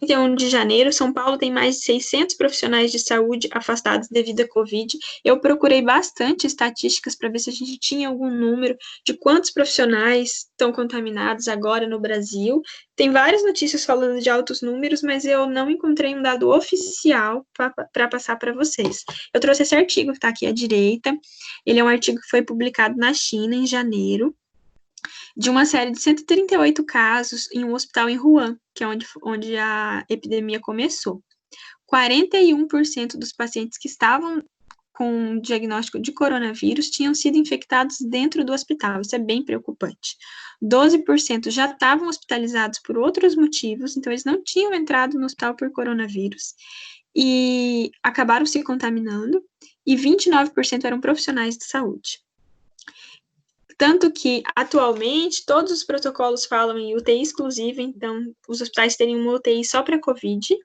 31 de janeiro, São Paulo tem mais de 600 profissionais de saúde afastados devido à Covid. Eu procurei bastante estatísticas para ver se a gente tinha algum número de quantos profissionais estão contaminados agora no Brasil. Tem várias notícias falando de altos números, mas eu não encontrei um dado oficial para passar para vocês. Eu trouxe esse artigo que está aqui à direita. Ele é um artigo que foi publicado na China em janeiro, de uma série de 138 casos em um hospital em Wuhan, que é onde a epidemia começou. 41% dos pacientes que estavam com diagnóstico de coronavírus tinham sido infectados dentro do hospital, isso é bem preocupante. 12% já estavam hospitalizados por outros motivos, então eles não tinham entrado no hospital por coronavírus, e acabaram se contaminando, e 29% eram profissionais de saúde. Tanto que, atualmente, todos os protocolos falam em UTI exclusiva, então, os hospitais terem uma UTI só para COVID,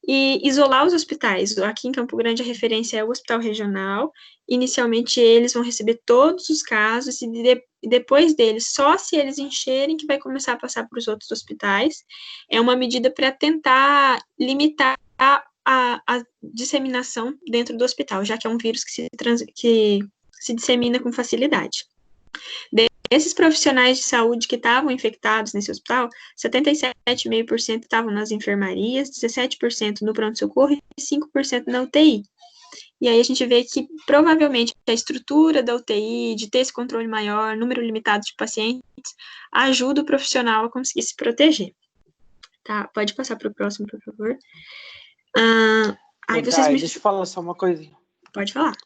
e isolar os hospitais. Aqui em Campo Grande, a referência é o hospital regional. Inicialmente, eles vão receber todos os casos, e depois deles, só se eles encherem, que vai começar a passar para os outros hospitais. É uma medida para tentar limitar a disseminação dentro do hospital, já que é um vírus que se dissemina com facilidade. Desses profissionais de saúde que estavam infectados nesse hospital, 77,5% estavam nas enfermarias, 17% no pronto-socorro e 5% na UTI. E aí a gente vê que provavelmente a estrutura da UTI, de ter esse controle maior, número limitado de pacientes, ajuda o profissional a conseguir se proteger. Tá, pode passar para o próximo, por favor. Deixa eu falar só uma coisinha. Pode falar.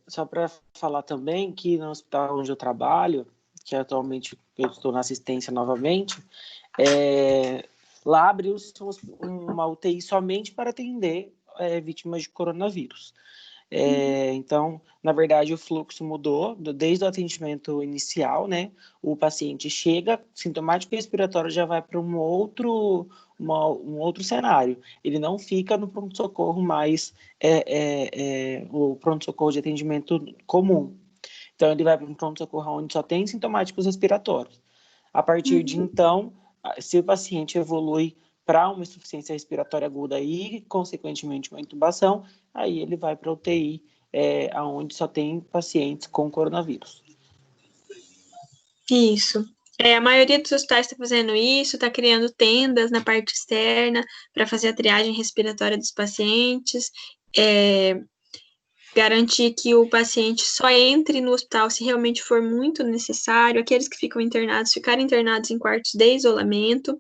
Só para falar também que no hospital onde eu trabalho, que atualmente eu estou na assistência novamente, lá abriu-se uma UTI somente para atender vítimas de coronavírus. Então, na verdade, o fluxo mudou desde o atendimento inicial, né? O paciente chega, sintomático respiratório já vai para um outro cenário. Ele não fica no pronto-socorro mais o pronto-socorro de atendimento comum. Então, ele vai para um pronto-socorro onde só tem sintomáticos respiratórios. A partir de então, se o paciente evolui para uma insuficiência respiratória aguda e, consequentemente, uma intubação, aí ele vai para a UTI, onde só tem pacientes com coronavírus. Isso. A maioria dos hospitais está fazendo isso, está criando tendas na parte externa para fazer a triagem respiratória dos pacientes, garantir que o paciente só entre no hospital se realmente for muito necessário, aqueles que ficam internados, ficarem internados em quartos de isolamento.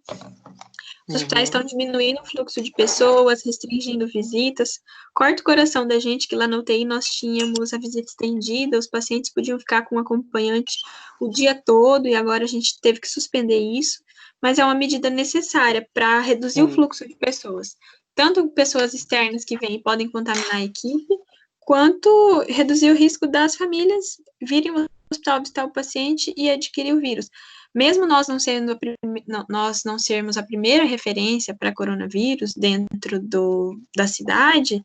Os hospitais estão diminuindo o fluxo de pessoas, restringindo visitas. Corta o coração da gente que lá na UTI nós tínhamos a visita estendida, os pacientes podiam ficar com um acompanhante o dia todo e agora a gente teve que suspender isso. Mas é uma medida necessária para reduzir o fluxo de pessoas. Tanto pessoas externas que vêm e podem contaminar a equipe, quanto reduzir o risco das famílias virem ao hospital visitar o paciente e adquirir o vírus. Mesmo nós não sermos a primeira referência para coronavírus dentro da cidade,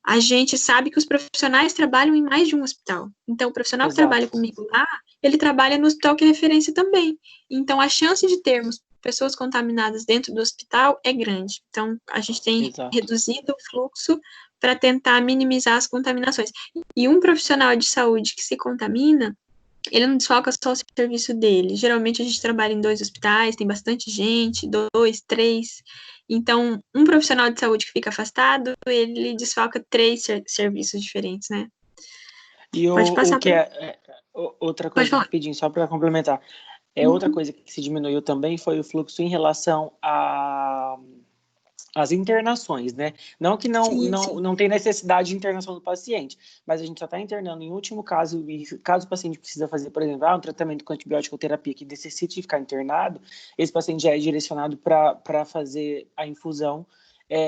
a gente sabe que os profissionais trabalham em mais de um hospital. Então, o profissional que trabalha comigo lá, ele trabalha no hospital que é referência também. Então, a chance de termos pessoas contaminadas dentro do hospital é grande. Então, a gente tem reduzido o fluxo para tentar minimizar as contaminações. E um profissional de saúde que se contamina, ele não desfoca só o serviço dele. Geralmente a gente trabalha em 2 hospitais, tem bastante gente, 2, 3. Então, um profissional de saúde que fica afastado, ele desfoca 3 serviços diferentes, né? E Pode passar o que outra coisa rapidinho, só para complementar. Outra coisa que se diminuiu também foi o fluxo em relação às internações, né? Não que não tem necessidade de internação do paciente, mas a gente só está internando em último caso, e caso o paciente precisa fazer, por exemplo, um tratamento com antibiótico terapia que necessite ficar internado, esse paciente já é direcionado para fazer a infusão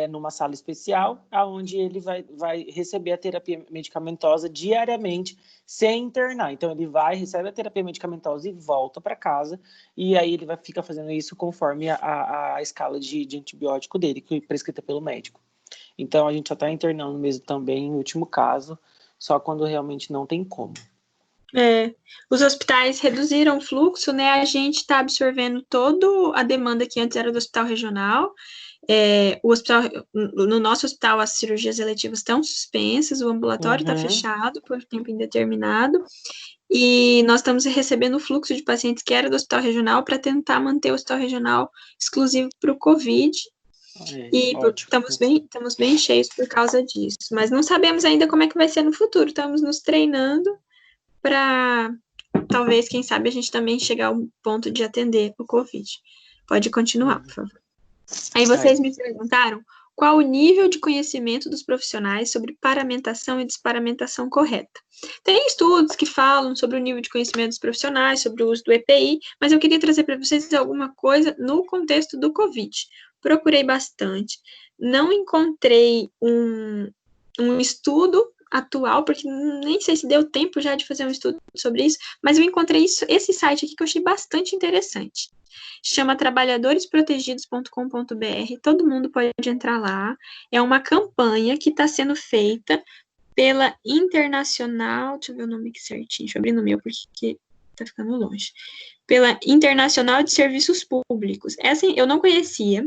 numa sala especial, onde ele vai receber a terapia medicamentosa diariamente, sem internar. Então, ele recebe a terapia medicamentosa e volta para casa, e aí ele ficar fazendo isso conforme a escala de antibiótico dele, que é prescrita pelo médico. Então, a gente só está internando mesmo também, em último caso, só quando realmente não tem como. Os hospitais reduziram o fluxo, né? A gente está absorvendo toda a demanda que antes era do hospital regional. No nosso hospital, as cirurgias eletivas estão suspensas, o ambulatório está fechado por tempo indeterminado, e nós estamos recebendo o fluxo de pacientes que era do hospital regional para tentar manter o hospital regional exclusivo para o Covid. E estamos bem cheios por causa disso. Mas não sabemos ainda como é que vai ser no futuro. Estamos nos treinando para, talvez, quem sabe, a gente também chegar ao ponto de atender o Covid. Pode continuar, por favor. Aí vocês me perguntaram qual o nível de conhecimento dos profissionais sobre paramentação e desparamentação correta. Tem estudos que falam sobre o nível de conhecimento dos profissionais, sobre o uso do EPI, mas eu queria trazer para vocês alguma coisa no contexto do Covid. Procurei bastante, não encontrei um estudo atual, porque nem sei se deu tempo já de fazer um estudo sobre isso, mas eu encontrei esse site aqui que eu achei bastante interessante. Chama trabalhadoresprotegidos.com.br, todo mundo pode entrar lá. É uma campanha que está sendo feita pela Internacional, deixa eu ver o nome aqui certinho, deixa eu abrir no meu, porque tá ficando longe. Pela Internacional de Serviços Públicos. Essa eu não conhecia.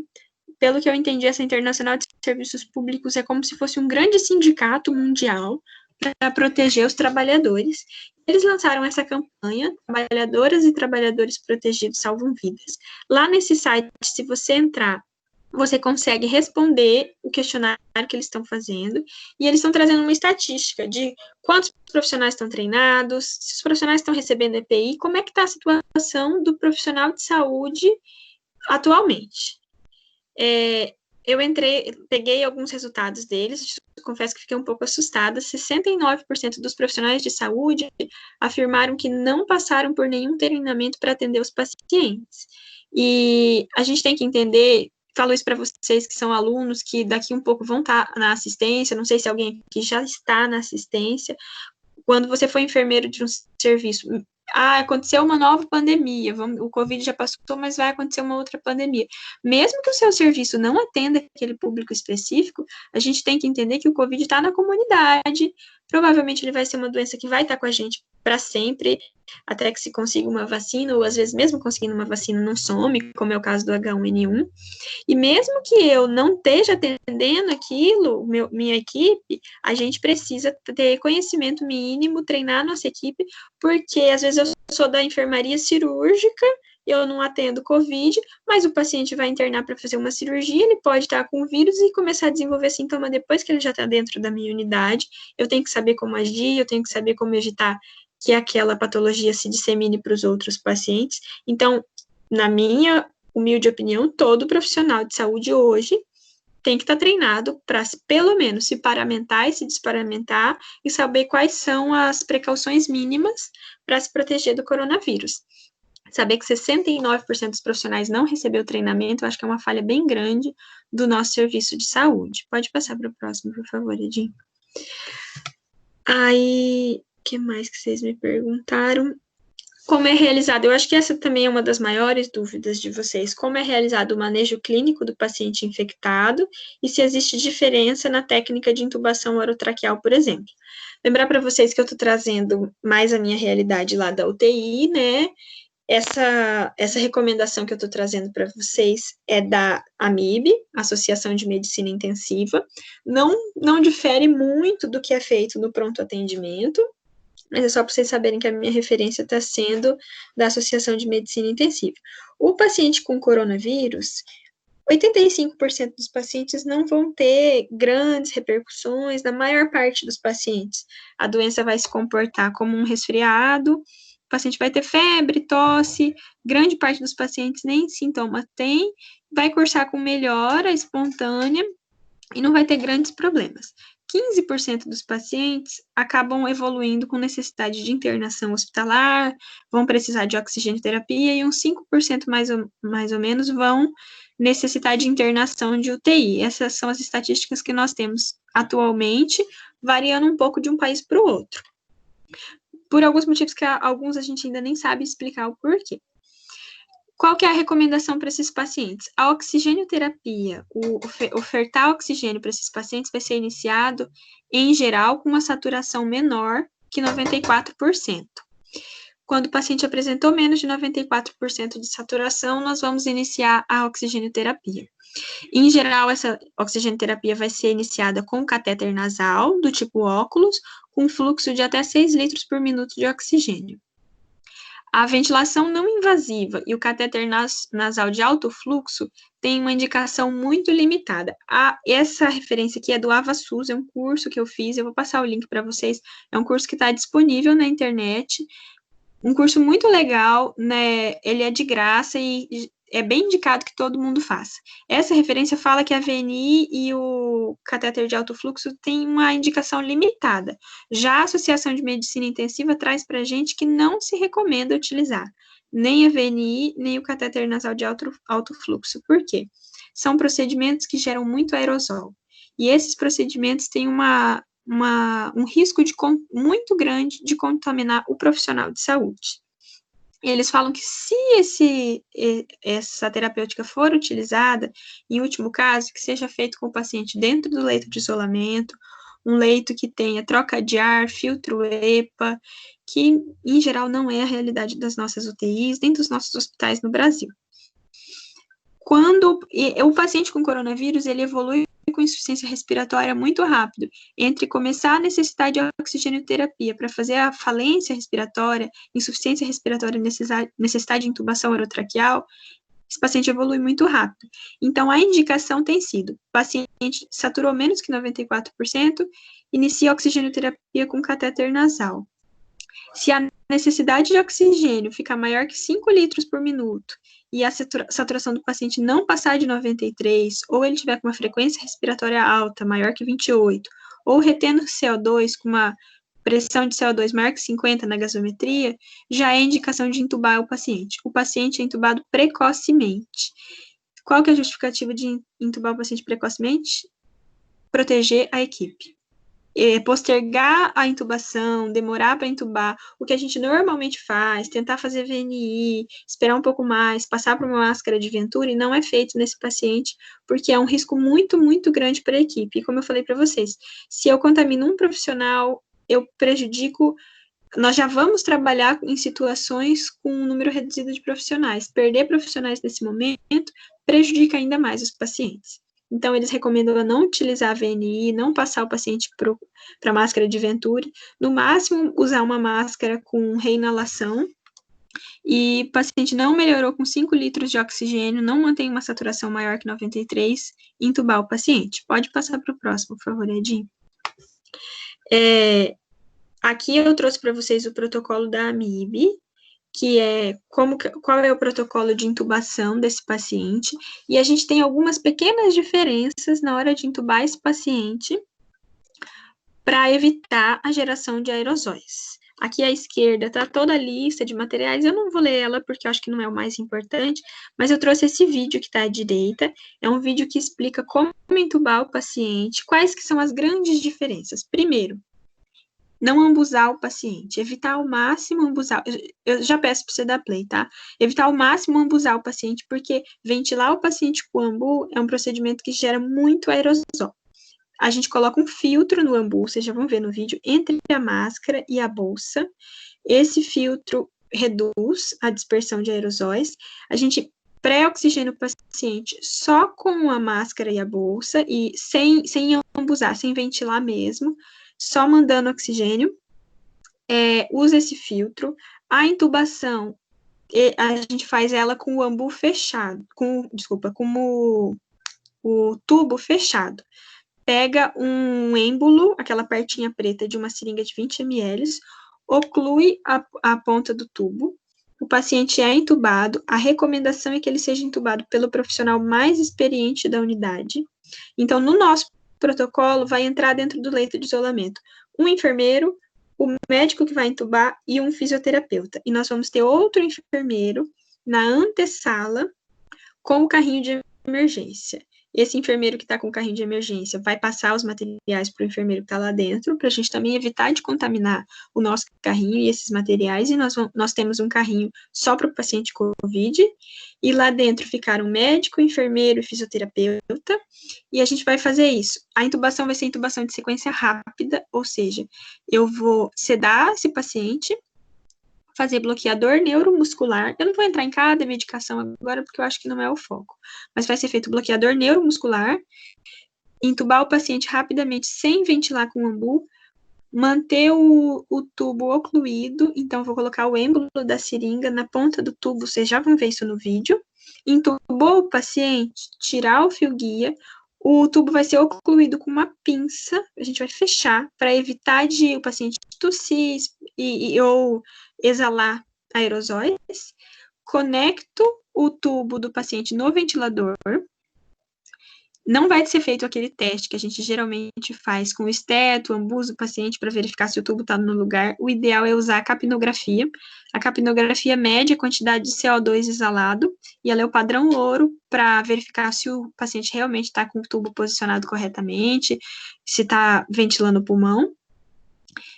Pelo que eu entendi, essa Internacional de Serviços Públicos é como se fosse um grande sindicato mundial para proteger os trabalhadores. Eles lançaram essa campanha, Trabalhadoras e Trabalhadores Protegidos Salvam Vidas. Lá nesse site, se você entrar, você consegue responder o questionário que eles estão fazendo, e eles estão trazendo uma estatística de quantos profissionais estão treinados, se os profissionais estão recebendo EPI, como é que está a situação do profissional de saúde atualmente. Eu peguei alguns resultados deles, confesso que fiquei um pouco assustada. 69% dos profissionais de saúde afirmaram que não passaram por nenhum treinamento para atender os pacientes. E a gente tem que entender, falo isso para vocês que são alunos, que daqui um pouco vão estar na assistência, não sei se alguém aqui já está na assistência. Quando você for enfermeiro de um serviço, aconteceu uma nova pandemia, o Covid já passou, mas vai acontecer uma outra pandemia. Mesmo que o seu serviço não atenda aquele público específico, a gente tem que entender que o Covid está na comunidade, provavelmente ele vai ser uma doença que vai estar com a gente para sempre, até que se consiga uma vacina, ou às vezes mesmo conseguindo uma vacina não some, como é o caso do H1N1, e mesmo que eu não esteja atendendo aquilo, minha equipe, a gente precisa ter conhecimento mínimo, treinar nossa equipe, porque às vezes eu sou da enfermaria cirúrgica, eu não atendo Covid, mas o paciente vai internar para fazer uma cirurgia, ele pode estar com o vírus e começar a desenvolver sintoma depois que ele já está dentro da minha unidade. Eu tenho que saber como agir, eu tenho que saber como evitar que aquela patologia se dissemine para os outros pacientes. Então, na minha humilde opinião, todo profissional de saúde hoje tem que estar treinado para, pelo menos, se paramentar e se desparamentar e saber quais são as precauções mínimas para se proteger do coronavírus. Saber que 69% dos profissionais não recebeu treinamento, eu acho que é uma falha bem grande do nosso serviço de saúde. Pode passar para o próximo, por favor, Edinho. Aí, o que mais que vocês me perguntaram? Como é realizado? Eu acho que essa também é uma das maiores dúvidas de vocês. Como é realizado o manejo clínico do paciente infectado e se existe diferença na técnica de intubação orotraqueal, por exemplo. Lembrar para vocês que eu estou trazendo mais a minha realidade lá da UTI, né? Essa recomendação que eu estou trazendo para vocês é da AMIB, Associação de Medicina Intensiva. Não difere muito do que é feito no pronto atendimento, mas é só para vocês saberem que a minha referência está sendo da Associação de Medicina Intensiva. O paciente com coronavírus, 85% dos pacientes não vão ter grandes repercussões, na maior parte dos pacientes. A doença vai se comportar como um resfriado, o paciente vai ter febre, tosse, grande parte dos pacientes nem sintoma tem, vai cursar com melhora espontânea e não vai ter grandes problemas. 15% dos pacientes acabam evoluindo com necessidade de internação hospitalar, vão precisar de oxigenoterapia e uns 5% mais ou menos vão necessitar de internação de UTI. Essas são as estatísticas que nós temos atualmente, variando um pouco de um país para o outro. Por alguns motivos que alguns a gente ainda nem sabe explicar o porquê. Qual que é a recomendação para esses pacientes? A oxigenoterapia, ofertar oxigênio para esses pacientes vai ser iniciado, em geral, com uma saturação menor que 94%. Quando o paciente apresentou menos de 94% de saturação, nós vamos iniciar a oxigenoterapia. Em geral, essa oxigenoterapia vai ser iniciada com catéter nasal, do tipo óculos, com fluxo de até 6 litros por minuto de oxigênio. A ventilação não invasiva e o catéter nasal de alto fluxo tem uma indicação muito limitada. Essa referência aqui é do AvaSUS, é um curso que eu fiz, eu vou passar o link para vocês, é um curso que está disponível na internet, um curso muito legal, né? Ele é de graça e é bem indicado que todo mundo faça. Essa referência fala que a VNI e o catéter de alto fluxo têm uma indicação limitada. Já a Associação de Medicina Intensiva traz para a gente que não se recomenda utilizar nem a VNI, nem o catéter nasal de alto fluxo. Por quê? São procedimentos que geram muito aerosol. E esses procedimentos têm um risco muito grande de contaminar o profissional de saúde. Eles falam que se essa terapêutica for utilizada, em último caso, que seja feito com o paciente dentro do leito de isolamento, um leito que tenha troca de ar, filtro EPA, que em geral não é a realidade das nossas UTIs, nem dos nossos hospitais no Brasil. Quando o paciente com coronavírus, ele evolui com insuficiência respiratória muito rápido, entre começar a necessidade de oxigenoterapia para fazer a falência respiratória, insuficiência respiratória, necessidade de intubação orotraqueal, esse paciente evolui muito rápido. Então, a indicação tem sido, o paciente saturou menos que 94%, inicia a oxigenoterapia com catéter nasal. Se a necessidade de oxigênio ficar maior que 5 litros por minuto, e a saturação do paciente não passar de 93, ou ele tiver com uma frequência respiratória alta, maior que 28, ou retendo CO2 com uma pressão de CO2 maior que 50 na gasometria, já é indicação de intubar o paciente. O paciente é intubado precocemente. Qual que é a justificativa de intubar o paciente precocemente? Proteger a equipe. Postergar a intubação, demorar para intubar, o que a gente normalmente faz, tentar fazer VNI, esperar um pouco mais, passar por uma máscara de Venturi, não é feito nesse paciente, porque é um risco muito, muito grande para a equipe. E como eu falei para vocês, se eu contamino um profissional, eu prejudico, nós já vamos trabalhar em situações com um número reduzido de profissionais. Perder profissionais nesse momento prejudica ainda mais os pacientes. Então, eles recomendam não utilizar a VNI, não passar o paciente para máscara de Venturi, no máximo usar uma máscara com reinalação, e o paciente não melhorou com 5 litros de oxigênio, não mantém uma saturação maior que 93, intubar o paciente. Pode passar para o próximo, por favor, Edinho. Aqui eu trouxe para vocês o protocolo da AMIB, que é qual é o protocolo de intubação desse paciente, e a gente tem algumas pequenas diferenças na hora de intubar esse paciente para evitar a geração de aerosóis. Aqui à esquerda está toda a lista de materiais, eu não vou ler ela porque eu acho que não é o mais importante, mas eu trouxe esse vídeo que está à direita, é um vídeo que explica como intubar o paciente, quais que são as grandes diferenças. Primeiro, não ambusar o paciente, evitar ao máximo ambusar, eu já peço para você dar play, tá? Evitar ao máximo ambusar o paciente, porque ventilar o paciente com ambu é um procedimento que gera muito aerosol. A gente coloca um filtro no ambu, vocês já vão ver no vídeo, entre a máscara e a bolsa. Esse filtro reduz a dispersão de aerosóis. A gente pré-oxigena o paciente só com a máscara e a bolsa, e sem ambusar, sem ventilar mesmo, só mandando oxigênio, usa esse filtro. A intubação, a gente faz ela com o ambu fechado, com o tubo fechado. Pega um êmbolo, aquela partinha preta de uma seringa de 20 ml, oclui a ponta do tubo, o paciente é intubado, a recomendação é que ele seja intubado pelo profissional mais experiente da unidade. Então, no nosso protocolo, vai entrar dentro do leito de isolamento um enfermeiro, o médico que vai intubar e um fisioterapeuta. E nós vamos ter outro enfermeiro na antessala com o carrinho de emergência. Esse enfermeiro que está com o carrinho de emergência vai passar os materiais para o enfermeiro que está lá dentro, para a gente também evitar de contaminar o nosso carrinho e esses materiais, e nós temos um carrinho só para o paciente COVID, e lá dentro ficaram médico, enfermeiro e fisioterapeuta, e a gente vai fazer isso. A intubação vai ser intubação de sequência rápida, ou seja, eu vou sedar esse paciente, fazer bloqueador neuromuscular. Eu não vou entrar em cada medicação agora, porque eu acho que não é o foco. Mas vai ser feito bloqueador neuromuscular, intubar o paciente rapidamente, sem ventilar com o ambu, manter o tubo ocluído, então vou colocar o êmbolo da seringa na ponta do tubo, vocês já vão ver isso no vídeo. Intubou o paciente, tirar o fio guia, o tubo vai ser ocluído com uma pinça, a gente vai fechar, para evitar de o paciente tossir ou exalar aerosóis. Conecto o tubo do paciente no ventilador. Não vai ser feito aquele teste que a gente geralmente faz com o esteto, ambusa o paciente para verificar se o tubo está no lugar. O ideal é usar a capnografia. A capnografia mede a quantidade de CO2 exalado e ela é o padrão ouro para verificar se o paciente realmente está com o tubo posicionado corretamente, se está ventilando o pulmão.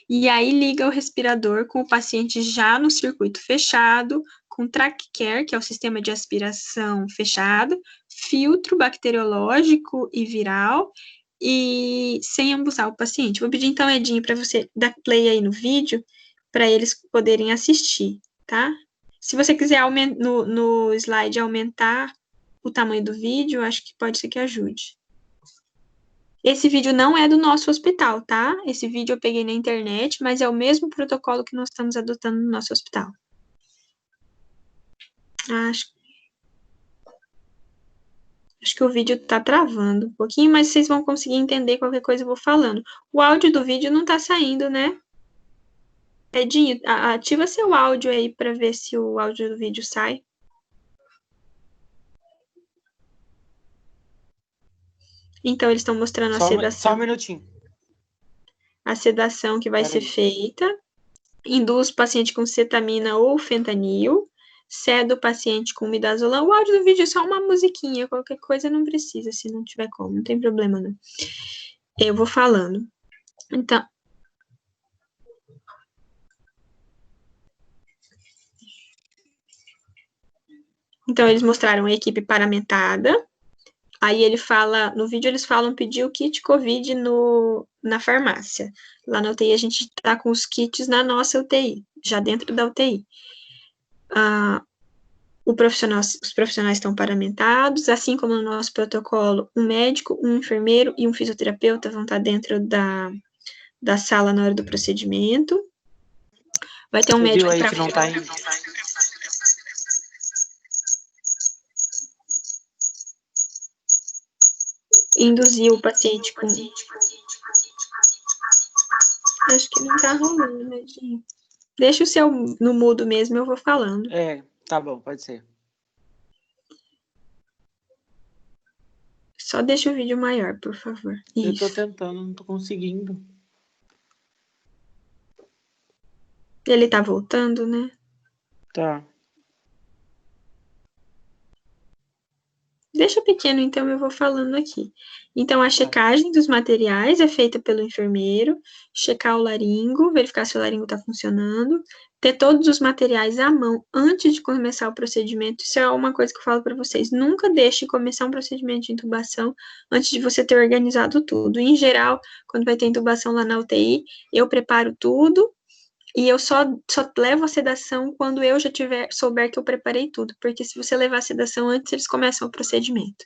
E aí liga o respirador com o paciente já no circuito fechado, com TrachCare, que é o sistema de aspiração fechado, filtro bacteriológico e viral, e sem ambusar o paciente. Vou pedir então, Edinho, para você dar play aí no vídeo, para eles poderem assistir, tá? Se você quiser no slide aumentar o tamanho do vídeo, acho que pode ser que ajude. Esse vídeo não é do nosso hospital, tá? Esse vídeo eu peguei na internet, mas é o mesmo protocolo que nós estamos adotando no nosso hospital. Acho que o vídeo tá travando um pouquinho, mas vocês vão conseguir entender qualquer coisa eu vou falando. O áudio do vídeo não tá saindo, né? Edinho, ativa seu áudio aí para ver se o áudio do vídeo sai. Então, eles estão mostrando a sedação. Só um minutinho. A sedação que vai ser feita. Induz o paciente com cetamina ou fentanil. Ceda o paciente com midazolam. O áudio do vídeo é só uma musiquinha. Qualquer coisa não precisa, se não tiver como. Não tem problema, não. Eu vou falando. Então, eles mostraram a equipe paramentada. Aí ele fala, no vídeo eles falam pedir o kit COVID na farmácia. Lá na UTI a gente está com os kits na nossa UTI, já dentro da UTI. Os profissionais estão paramentados, assim como no nosso protocolo, um médico, um enfermeiro e um fisioterapeuta vão estar dentro da sala na hora do procedimento. Vai ter um médico aí que não tá indo. Induzir o paciente com... Acho que não tá rolando, né, gente? Deixa o seu no mudo mesmo, eu vou falando. Tá bom, pode ser. Só deixa o vídeo maior, por favor. Eu tô Isso. tentando, não tô conseguindo. Ele tá voltando, né? Tá. Deixa pequeno, então eu vou falando aqui. Então, a checagem dos materiais é feita pelo enfermeiro, checar o laringo, verificar se o laringo está funcionando, ter todos os materiais à mão antes de começar o procedimento. Isso é uma coisa que eu falo para vocês. Nunca deixe começar um procedimento de intubação antes de você ter organizado tudo. Em geral, quando vai ter intubação lá na UTI, eu preparo tudo. E eu só levo a sedação quando eu já souber que eu preparei tudo, porque se você levar a sedação antes, eles começam o procedimento.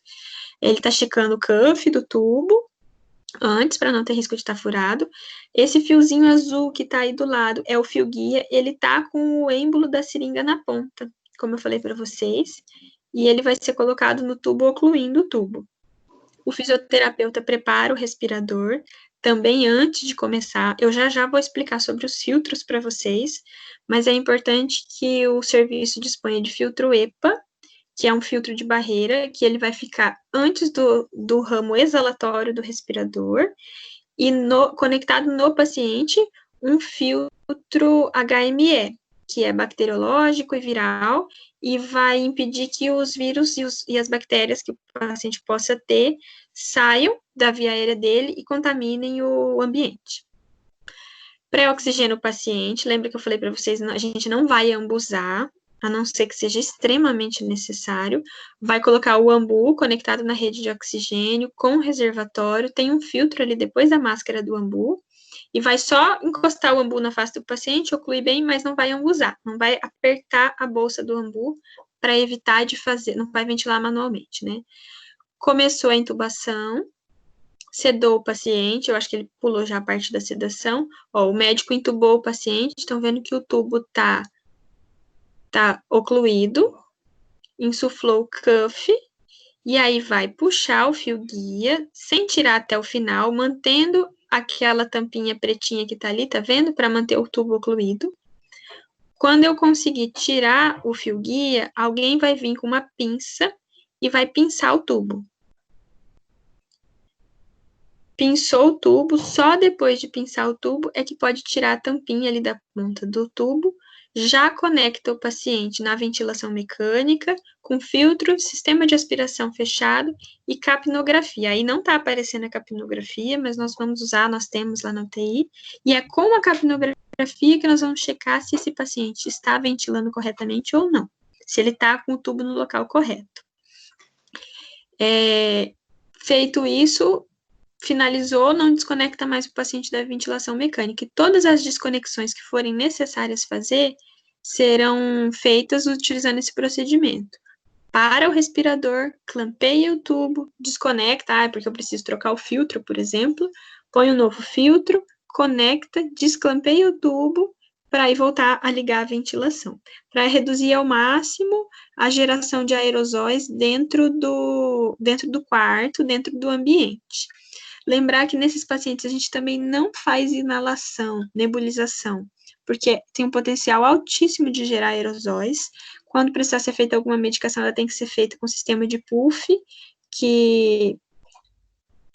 Ele tá checando o cuff do tubo antes, para não ter risco de estar furado. Esse fiozinho azul que tá aí do lado é o fio guia, ele tá com o êmbolo da seringa na ponta, como eu falei para vocês, e ele vai ser colocado no tubo ocluindo o tubo. O fisioterapeuta prepara o respirador. Também antes de começar, eu já vou explicar sobre os filtros para vocês, mas é importante que o serviço disponha de filtro EPA, que é um filtro de barreira, que ele vai ficar antes do ramo exalatório do respirador, e conectado no paciente, um filtro HME, que é bacteriológico e viral, e vai impedir que os vírus e as bactérias que o paciente possa ter saiam da via aérea dele e contaminem o ambiente. Pré-oxigênio o paciente, lembra que eu falei para vocês, a gente não vai ambusar, a não ser que seja extremamente necessário, vai colocar o ambu conectado na rede de oxigênio com reservatório, tem um filtro ali depois da máscara do ambu, e vai só encostar o ambu na face do paciente, ocluir bem, mas não vai ambusar, não vai apertar a bolsa do ambu para evitar de fazer, não vai ventilar manualmente, né? Começou a intubação, sedou o paciente, eu acho que ele pulou já a parte da sedação, ó, o médico intubou o paciente, estão vendo que o tubo tá ocluído, insuflou o cuff, e aí vai puxar o fio guia, sem tirar até o final, mantendo aquela tampinha pretinha que tá ali, tá vendo? Para manter o tubo ocluído. Quando eu conseguir tirar o fio guia, alguém vai vir com uma pinça e vai pinçar o tubo. Pinçou o tubo, só depois de pinçar o tubo é que pode tirar a tampinha ali da ponta do tubo, já conecta o paciente na ventilação mecânica, com filtro, sistema de aspiração fechado e capnografia. Aí não está aparecendo a capnografia, mas nós vamos usar, nós temos lá na UTI, e é com a capnografia que nós vamos checar se esse paciente está ventilando corretamente ou não, se ele está com o tubo no local correto. Feito isso, finalizou, não desconecta mais o paciente da ventilação mecânica. E todas as desconexões que forem necessárias fazer serão feitas utilizando esse procedimento. Para o respirador, clampeia o tubo, desconecta, porque eu preciso trocar o filtro, por exemplo, põe um novo filtro, conecta, desclampeia o tubo, para aí voltar a ligar a ventilação, para reduzir ao máximo a geração de aerosóis dentro do quarto, dentro do ambiente. Lembrar que nesses pacientes a gente também não faz inalação, nebulização, porque tem um potencial altíssimo de gerar aerosóis. Quando precisar ser feita alguma medicação, ela tem que ser feita com sistema de puff, que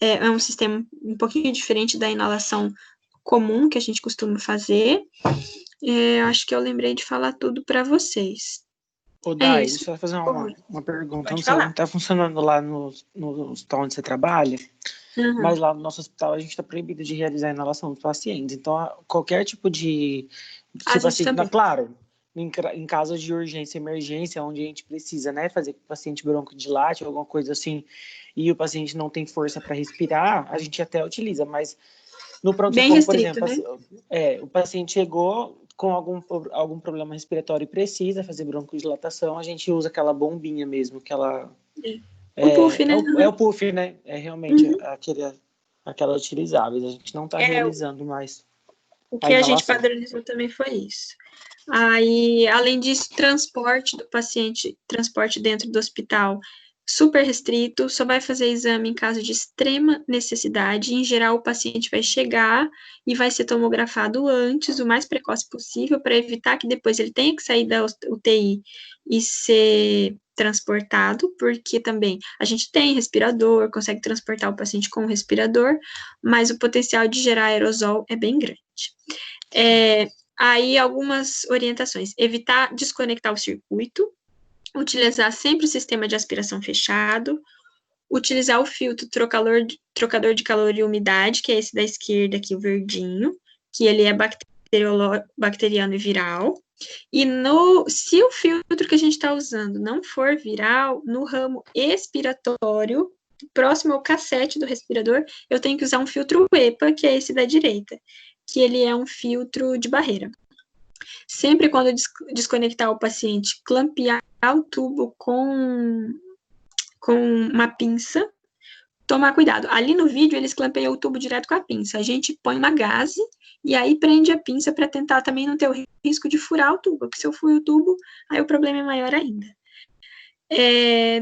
é um sistema um pouquinho diferente da inalação comum que a gente costuma fazer. Acho que eu lembrei de falar tudo para vocês. Ô, Dai, deixa eu fazer uma pergunta. Não sei se está funcionando lá no hospital onde você trabalha, mas lá no nosso hospital a gente está proibido de realizar a inalação dos pacientes. Então, qualquer tipo de... Tipo assim, claro, em casos de urgência e emergência, onde a gente precisa, né, fazer com o paciente broncodilate ou alguma coisa assim, e o paciente não tem força para respirar, a gente até utiliza, mas no pronto-socorro, por exemplo, né? O paciente chegou com algum problema respiratório e precisa fazer broncodilatação, a gente usa aquela bombinha mesmo, aquela... O puff, né? É o puff, né? É realmente aquela utilizável. A gente não está realizando mais. O que a gente padronizou também foi isso. Aí, além disso, transporte do paciente, transporte dentro do hospital, super restrito, só vai fazer exame em caso de extrema necessidade. Em geral, o paciente vai chegar e vai ser tomografado antes, o mais precoce possível, para evitar que depois ele tenha que sair da UTI e ser transportado, porque também a gente tem respirador, consegue transportar o paciente com o respirador, mas o potencial de gerar aerosol é bem grande. Aí, algumas orientações: evitar desconectar o circuito, utilizar sempre o sistema de aspiração fechado, utilizar o filtro trocador de calor e umidade, que é esse da esquerda aqui, o verdinho, que ele é bacteriano e viral. E se o filtro que a gente está usando não for viral, no ramo expiratório, próximo ao cassete do respirador, eu tenho que usar um filtro EPA, que é esse da direita, que ele é um filtro de barreira. Sempre quando desconectar o paciente, clampear o tubo com uma pinça, tomar cuidado. Ali no vídeo, eles clampeiam o tubo direto com a pinça. A gente põe uma gaze e aí prende a pinça para tentar também não ter o risco de furar o tubo, porque se eu furo o tubo, aí o problema é maior ainda.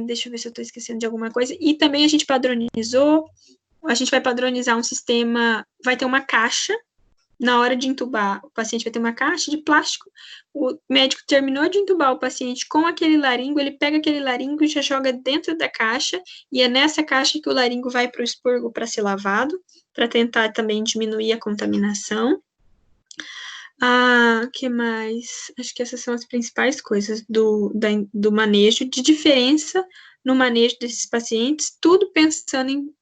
Deixa eu ver se eu estou esquecendo de alguma coisa. E também a gente vai padronizar um sistema, vai ter uma caixa. Na hora de entubar, o paciente vai ter uma caixa de plástico, o médico terminou de entubar o paciente com aquele laringo, ele pega aquele laringo e já joga dentro da caixa, e é nessa caixa que o laringo vai para o expurgo para ser lavado, para tentar também diminuir a contaminação. Que mais? Acho que essas são as principais coisas do manejo, de diferença no manejo desses pacientes, tudo pensando em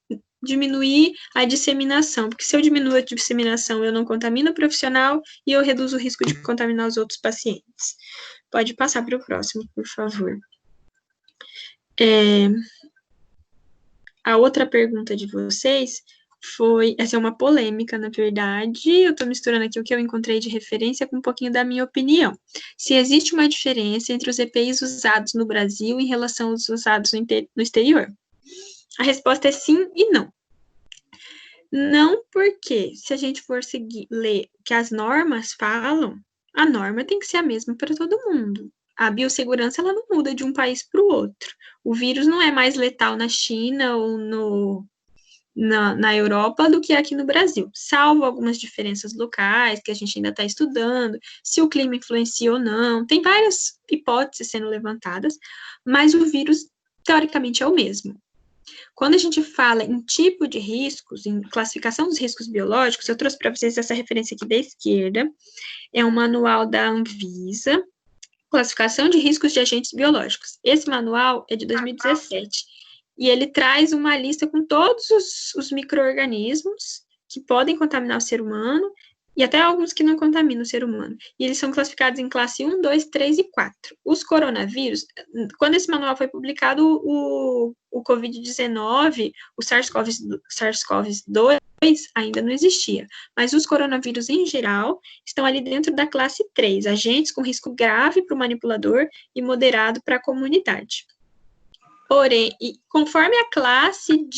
diminuir a disseminação, porque se eu diminuo a disseminação, eu não contamino o profissional e eu reduzo o risco de contaminar os outros pacientes. Pode passar para o próximo, por favor. A outra pergunta de vocês foi, essa é uma polêmica, na verdade, eu estou misturando aqui o que eu encontrei de referência com um pouquinho da minha opinião. Se existe uma diferença entre os EPIs usados no Brasil em relação aos usados no exterior? A resposta é sim e não. Não, porque se a gente for ler o que as normas falam, a norma tem que ser a mesma para todo mundo. A biossegurança, ela não muda de um país para o outro. O vírus não é mais letal na China ou na Europa do que aqui no Brasil, salvo algumas diferenças locais que a gente ainda está estudando, se o clima influencia ou não, tem várias hipóteses sendo levantadas, mas o vírus, teoricamente, é o mesmo. Quando a gente fala em tipo de riscos, em classificação dos riscos biológicos, eu trouxe para vocês essa referência aqui da esquerda, é um manual da Anvisa, classificação de riscos de agentes biológicos. Esse manual é de 2017, e ele traz uma lista com todos os micro-organismos que podem contaminar o ser humano, e até alguns que não contaminam o ser humano. E eles são classificados em classe 1, 2, 3 e 4. Os coronavírus, quando esse manual foi publicado, o Covid-19, o SARS-CoV-2 ainda não existia. Mas os coronavírus, em geral, estão ali dentro da classe 3, agentes com risco grave para o manipulador e moderado para a comunidade. Porém, conforme a classe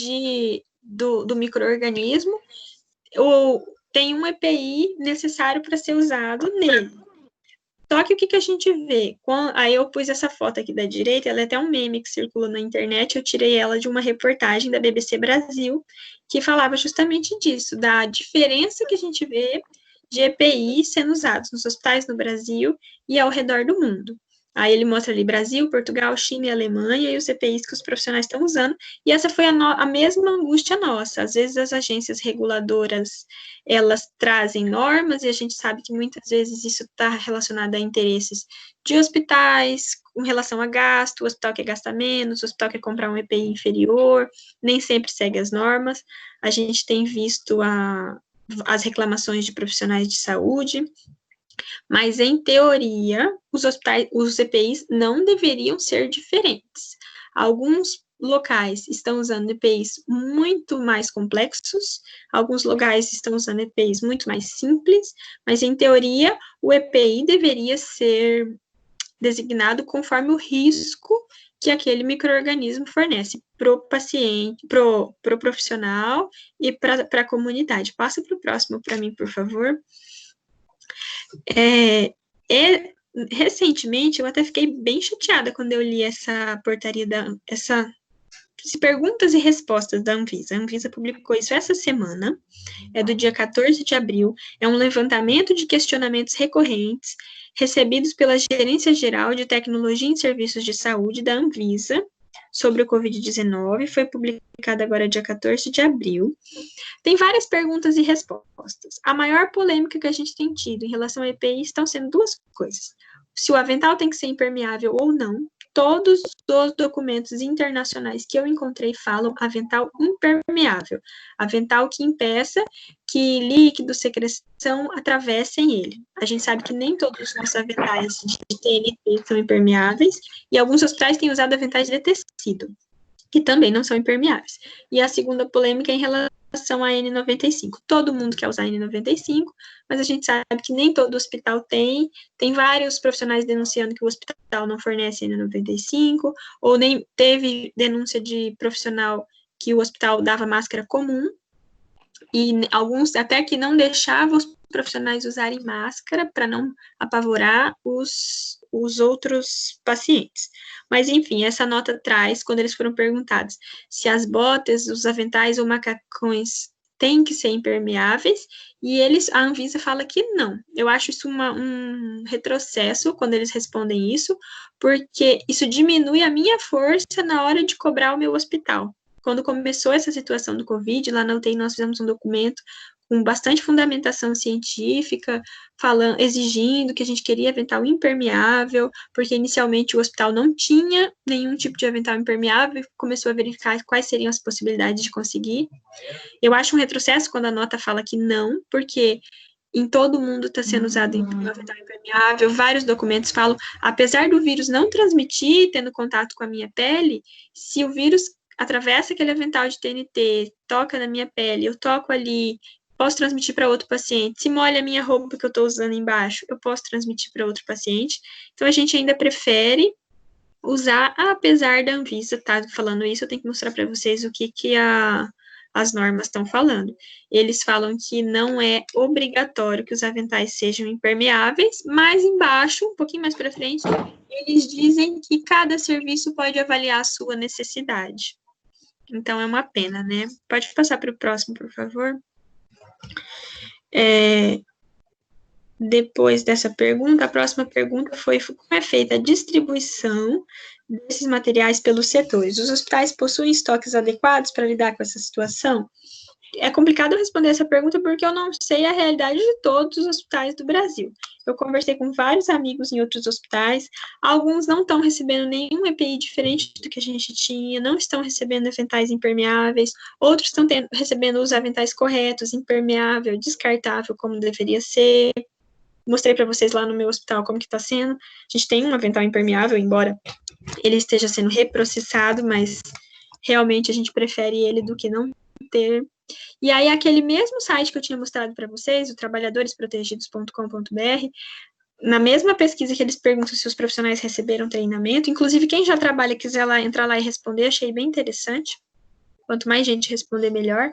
do micro-organismo, tem um EPI necessário para ser usado nele. Só que o que a gente vê? Aí eu pus essa foto aqui da direita, ela é até um meme que circulou na internet, eu tirei ela de uma reportagem da BBC Brasil, que falava justamente disso, da diferença que a gente vê de EPI sendo usados nos hospitais no Brasil e ao redor do mundo. Aí ele mostra ali Brasil, Portugal, China e Alemanha e os EPIs que os profissionais estão usando, e essa foi a mesma angústia nossa. Às vezes as agências reguladoras, elas trazem normas, e a gente sabe que muitas vezes isso está relacionado a interesses de hospitais, com relação a gasto, o hospital quer gastar menos, o hospital quer comprar um EPI inferior, nem sempre segue as normas. A gente tem visto as reclamações de profissionais de saúde, mas, em teoria, os EPIs não deveriam ser diferentes. Alguns locais estão usando EPIs muito mais complexos, alguns locais estão usando EPIs muito mais simples, mas, em teoria, o EPI deveria ser designado conforme o risco que aquele micro-organismo fornece para o paciente, para o profissional e para a comunidade. Passa para o próximo para mim, por favor. Recentemente, eu até fiquei bem chateada quando eu li essa portaria, essa perguntas e respostas da Anvisa. A Anvisa publicou isso essa semana, é do dia 14 de abril, é um levantamento de questionamentos recorrentes recebidos pela Gerência Geral de Tecnologia em Serviços de Saúde da Anvisa sobre o Covid-19, foi publicado agora dia 14 de abril. Tem várias perguntas e respostas. A maior polêmica que a gente tem tido em relação à EPI estão sendo duas coisas. Se o avental tem que ser impermeável ou não. Todos os documentos internacionais que eu encontrei falam avental impermeável. Avental que impeça que líquidos, secreção atravessem ele. A gente sabe que nem todos os nossos aventais de TNT são impermeáveis, e alguns hospitais têm usado aventais de tecido, que também não são impermeáveis. E a segunda polêmica é em relação à N95. Todo mundo quer usar N95, mas a gente sabe que nem todo hospital tem. Tem vários profissionais denunciando que o hospital não fornece N95, ou nem teve denúncia de profissional que o hospital dava máscara comum, e alguns até que não deixavam os profissionais usarem máscara para não apavorar os outros pacientes. Mas, enfim, essa nota traz, quando eles foram perguntados se as botas, os aventais ou macacões têm que ser impermeáveis, e a Anvisa fala que não. Eu acho isso um retrocesso quando eles respondem isso, porque isso diminui a minha força na hora de cobrar o meu hospital. Quando começou essa situação do Covid, lá na UTI nós fizemos um documento com bastante fundamentação científica, exigindo que a gente queria avental impermeável, porque inicialmente o hospital não tinha nenhum tipo de avental impermeável, e começou a verificar quais seriam as possibilidades de conseguir. Eu acho um retrocesso quando a nota fala que não, porque em todo mundo está sendo usado avental impermeável, vários documentos falam, apesar do vírus não transmitir, tendo contato com a minha pele, se o vírus atravessa aquele avental de TNT, toca na minha pele, eu toco ali, posso transmitir para outro paciente. Se molha a minha roupa que eu estou usando embaixo, eu posso transmitir para outro paciente. Então, a gente ainda prefere usar, apesar da Anvisa estar falando isso, eu tenho que mostrar para vocês o que as normas estão falando. Eles falam que não é obrigatório que os aventais sejam impermeáveis, mas embaixo, um pouquinho mais para frente, eles dizem que cada serviço pode avaliar a sua necessidade. Então, é uma pena, né? Pode passar para o próximo, por favor. Depois dessa pergunta, a próxima pergunta foi como é feita a distribuição desses materiais pelos setores. Os hospitais possuem estoques adequados para lidar com essa situação? É complicado responder essa pergunta porque eu não sei a realidade de todos os hospitais do Brasil. Eu conversei com vários amigos em outros hospitais, alguns não estão recebendo nenhum EPI diferente do que a gente tinha, não estão recebendo aventais impermeáveis, outros estão recebendo os aventais corretos, impermeável, descartável, como deveria ser. Mostrei para vocês lá no meu hospital como que está sendo. A gente tem um avental impermeável, embora ele esteja sendo reprocessado, mas realmente a gente prefere ele do que não ter. E aí, aquele mesmo site que eu tinha mostrado para vocês, o trabalhadoresprotegidos.com.br, na mesma pesquisa que eles perguntam se os profissionais receberam treinamento, inclusive quem já trabalha quiser entrar lá e responder, achei bem interessante. Quanto mais gente responder, melhor.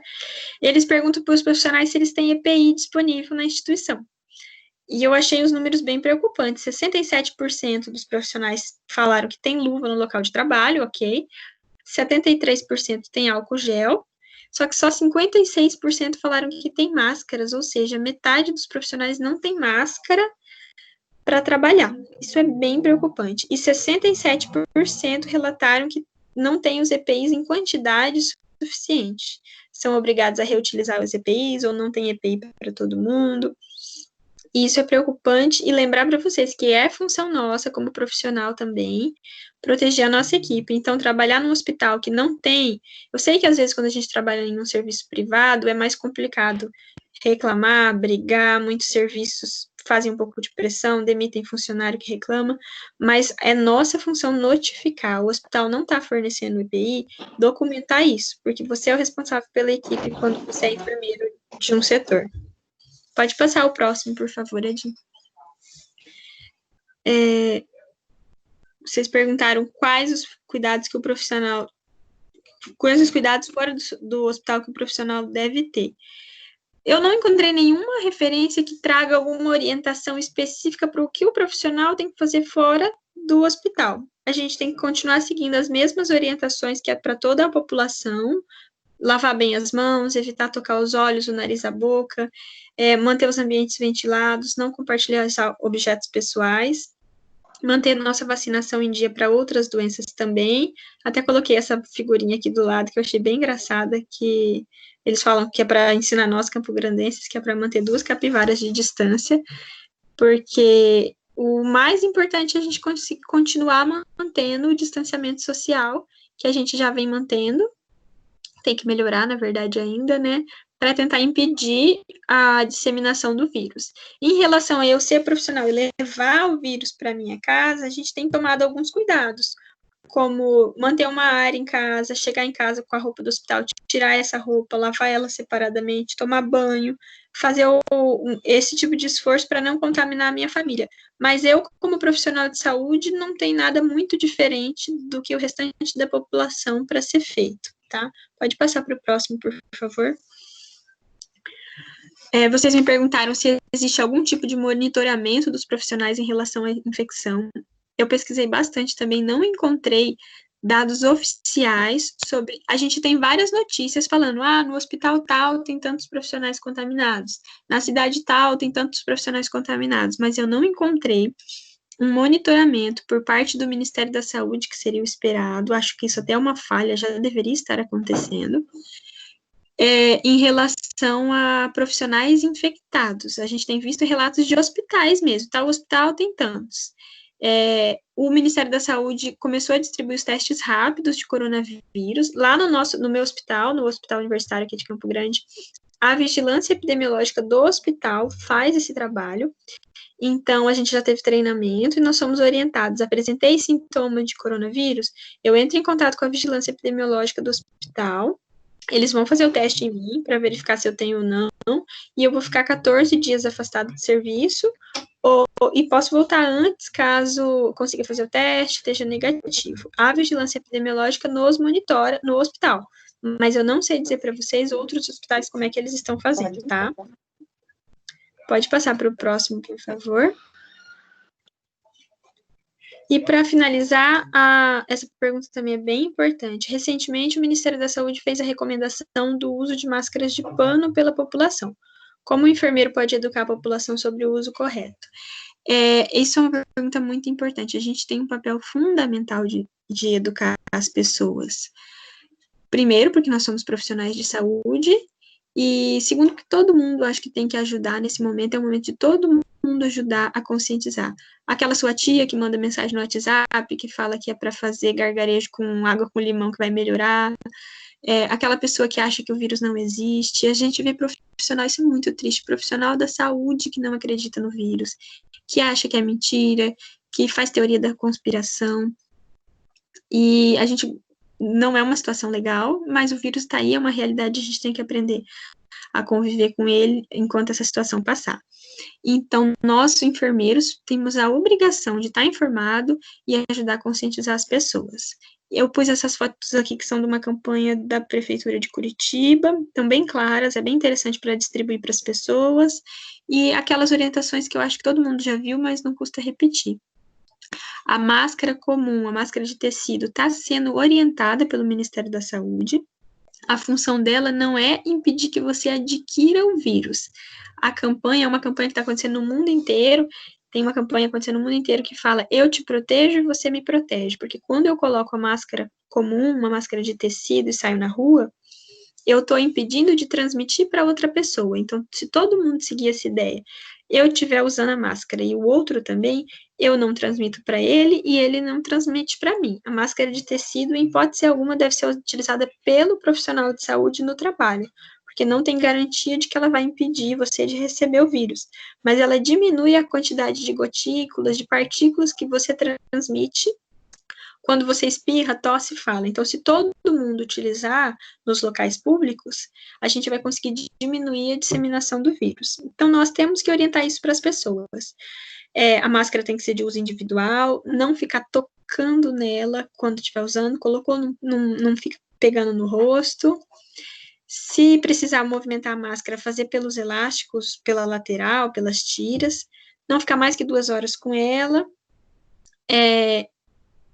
Eles perguntam para os profissionais se eles têm EPI disponível na instituição. E eu achei os números bem preocupantes. 67% dos profissionais falaram que tem luva no local de trabalho, ok. 73% tem álcool gel. Só que só 56% falaram que tem máscaras, ou seja, metade dos profissionais não tem máscara para trabalhar. Isso é bem preocupante. E 67% relataram que não tem os EPIs em quantidade suficiente. São obrigados a reutilizar os EPIs ou não tem EPI para todo mundo. E isso é preocupante, e lembrar para vocês que é função nossa, como profissional também, proteger a nossa equipe. Então, trabalhar num hospital que não tem... Eu sei que, às vezes, quando a gente trabalha em um serviço privado, é mais complicado reclamar, brigar, muitos serviços fazem um pouco de pressão, demitem funcionário que reclama, mas é nossa função notificar. O hospital não está fornecendo EPI, documentar isso, porque você é o responsável pela equipe quando você é enfermeiro de um setor. Pode passar o próximo, por favor, Edinho. Vocês perguntaram quais os cuidados que o profissional... Quais os cuidados fora do hospital que o profissional deve ter. Eu não encontrei nenhuma referência que traga alguma orientação específica para o que o profissional tem que fazer fora do hospital. a gente tem que continuar seguindo as mesmas orientações que é para toda a população, lavar bem as mãos, evitar tocar os olhos, o nariz, a boca, manter os ambientes ventilados, não compartilhar objetos pessoais, manter nossa vacinação em dia para outras doenças também. Até coloquei essa figurinha aqui do lado, que eu achei bem engraçada, que eles falam que é para ensinar nós, campograndenses, que é para manter 2 capivaras de distância, porque o mais importante é a gente continuar mantendo o distanciamento social, que a gente já vem mantendo, tem que melhorar, na verdade, ainda, né, para tentar impedir a disseminação do vírus. Em relação a eu ser profissional e levar o vírus para minha casa, a gente tem tomado alguns cuidados, como manter uma área em casa, chegar em casa com a roupa do hospital, tirar essa roupa, lavar ela separadamente, tomar banho, fazer esse tipo de esforço para não contaminar a minha família. Mas eu, como profissional de saúde, não tem nada muito diferente do que o restante da população para ser feito, tá? Pode passar para o próximo, por favor. Vocês me perguntaram se existe algum tipo de monitoramento dos profissionais em relação à infecção. Eu pesquisei bastante também, não encontrei dados oficiais sobre... A gente tem várias notícias falando, no hospital tal tem tantos profissionais contaminados, na cidade tal tem tantos profissionais contaminados, mas eu não encontrei um monitoramento por parte do Ministério da Saúde, que seria o esperado, acho que isso até é uma falha, já deveria estar acontecendo, em relação a profissionais infectados. A gente tem visto relatos de hospitais mesmo, tal hospital tem tantos. O Ministério da Saúde começou a distribuir os testes rápidos de coronavírus. Lá no meu hospital, no Hospital Universitário aqui de Campo Grande, a vigilância epidemiológica do hospital faz esse trabalho. Então, a gente já teve treinamento e nós somos orientados. Apresentei sintoma de coronavírus, eu entro em contato com a vigilância epidemiológica do hospital, eles vão fazer o teste em mim para verificar se eu tenho ou não, e eu vou ficar 14 dias afastado do serviço, e posso voltar antes, caso consiga fazer o teste, esteja negativo. A vigilância epidemiológica nos monitora no hospital, mas eu não sei dizer para vocês outros hospitais como é que eles estão fazendo, tá? Pode passar para o próximo, por favor. E para finalizar, essa pergunta também é bem importante. Recentemente, o Ministério da Saúde fez a recomendação do uso de máscaras de pano pela população. Como o enfermeiro pode educar a população sobre o uso correto? Isso é uma pergunta muito importante. A gente tem um papel fundamental de educar as pessoas. Primeiro, porque nós somos profissionais de saúde, e segundo, que todo mundo acho que tem que ajudar nesse momento, é o momento de todo mundo ajudar a conscientizar. Aquela sua tia que manda mensagem no WhatsApp, que fala que é para fazer gargarejo com água com limão que vai melhorar, aquela pessoa que acha que o vírus não existe. A gente vê profissional, isso é muito triste, profissional da saúde que não acredita no vírus, que acha que é mentira, que faz teoria da conspiração, e a gente... Não é uma situação legal, mas o vírus está aí, é uma realidade, a gente tem que aprender a conviver com ele enquanto essa situação passar. Então, nós, enfermeiros, temos a obrigação de estar informado e ajudar a conscientizar as pessoas. Eu pus essas fotos aqui que são de uma campanha da Prefeitura de Curitiba, estão bem claras, é bem interessante para distribuir para as pessoas, e aquelas orientações que eu acho que todo mundo já viu, mas não custa repetir. A máscara comum, a máscara de tecido, está sendo orientada pelo Ministério da Saúde. A função dela não é impedir que você adquira o vírus. A campanha é uma campanha que está acontecendo no mundo inteiro. Tem uma campanha acontecendo no mundo inteiro que fala: eu te protejo e você me protege. Porque quando eu coloco a máscara comum, uma máscara de tecido e saio na rua, eu estou impedindo de transmitir para outra pessoa. Então, se todo mundo seguir essa ideia, eu estiver usando a máscara e o outro também, eu não transmito para ele e ele não transmite para mim. A máscara de tecido, em hipótese alguma, deve ser utilizada pelo profissional de saúde no trabalho, porque não tem garantia de que ela vai impedir você de receber o vírus, mas ela diminui a quantidade de gotículas, de partículas que você transmite quando você espirra, tosse e fala. Então, se todo mundo utilizar nos locais públicos, a gente vai conseguir diminuir a disseminação do vírus. Então, nós temos que orientar isso para as pessoas. A máscara tem que ser de uso individual, não ficar tocando nela quando estiver usando, colocou, não fica pegando no rosto. Se precisar movimentar a máscara, fazer pelos elásticos, pela lateral, pelas tiras, não ficar mais que 2 horas com ela.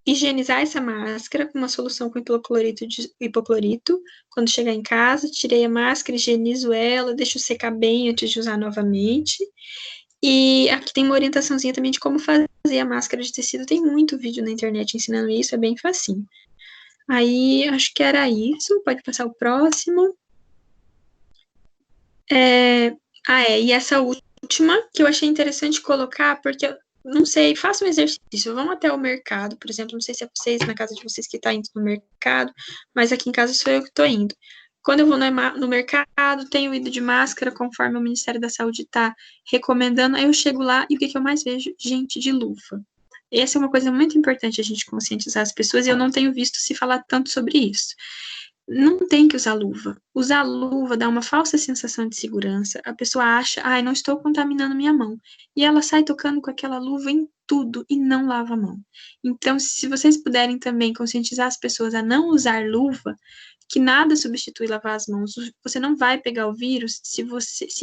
higienizar essa máscara com uma solução com hipoclorito. Quando chegar em casa, tirei a máscara, higienizo ela, deixo secar bem antes de usar novamente. E aqui tem uma orientaçãozinha também de como fazer a máscara de tecido. Tem muito vídeo na internet ensinando isso, é bem facinho. Aí, acho que era isso. Pode passar o próximo. E essa última, que eu achei interessante colocar, porque, não sei, faça um exercício. Vão até o mercado, por exemplo. Não sei se é vocês, na casa de vocês que está indo no mercado, mas aqui em casa sou eu que estou indo. Quando eu vou no mercado, tenho ido de máscara, conforme o Ministério da Saúde está recomendando, aí eu chego lá e o que eu mais vejo? Gente de luva. Essa é uma coisa muito importante a gente conscientizar as pessoas, e eu não tenho visto se falar tanto sobre isso. Não tem que usar luva. Usar luva dá uma falsa sensação de segurança. A pessoa acha, não estou contaminando minha mão. E ela sai tocando com aquela luva em tudo e não lava a mão. Então, se vocês puderem também conscientizar as pessoas a não usar luva, que nada substitui lavar as mãos. Você não vai pegar o vírus se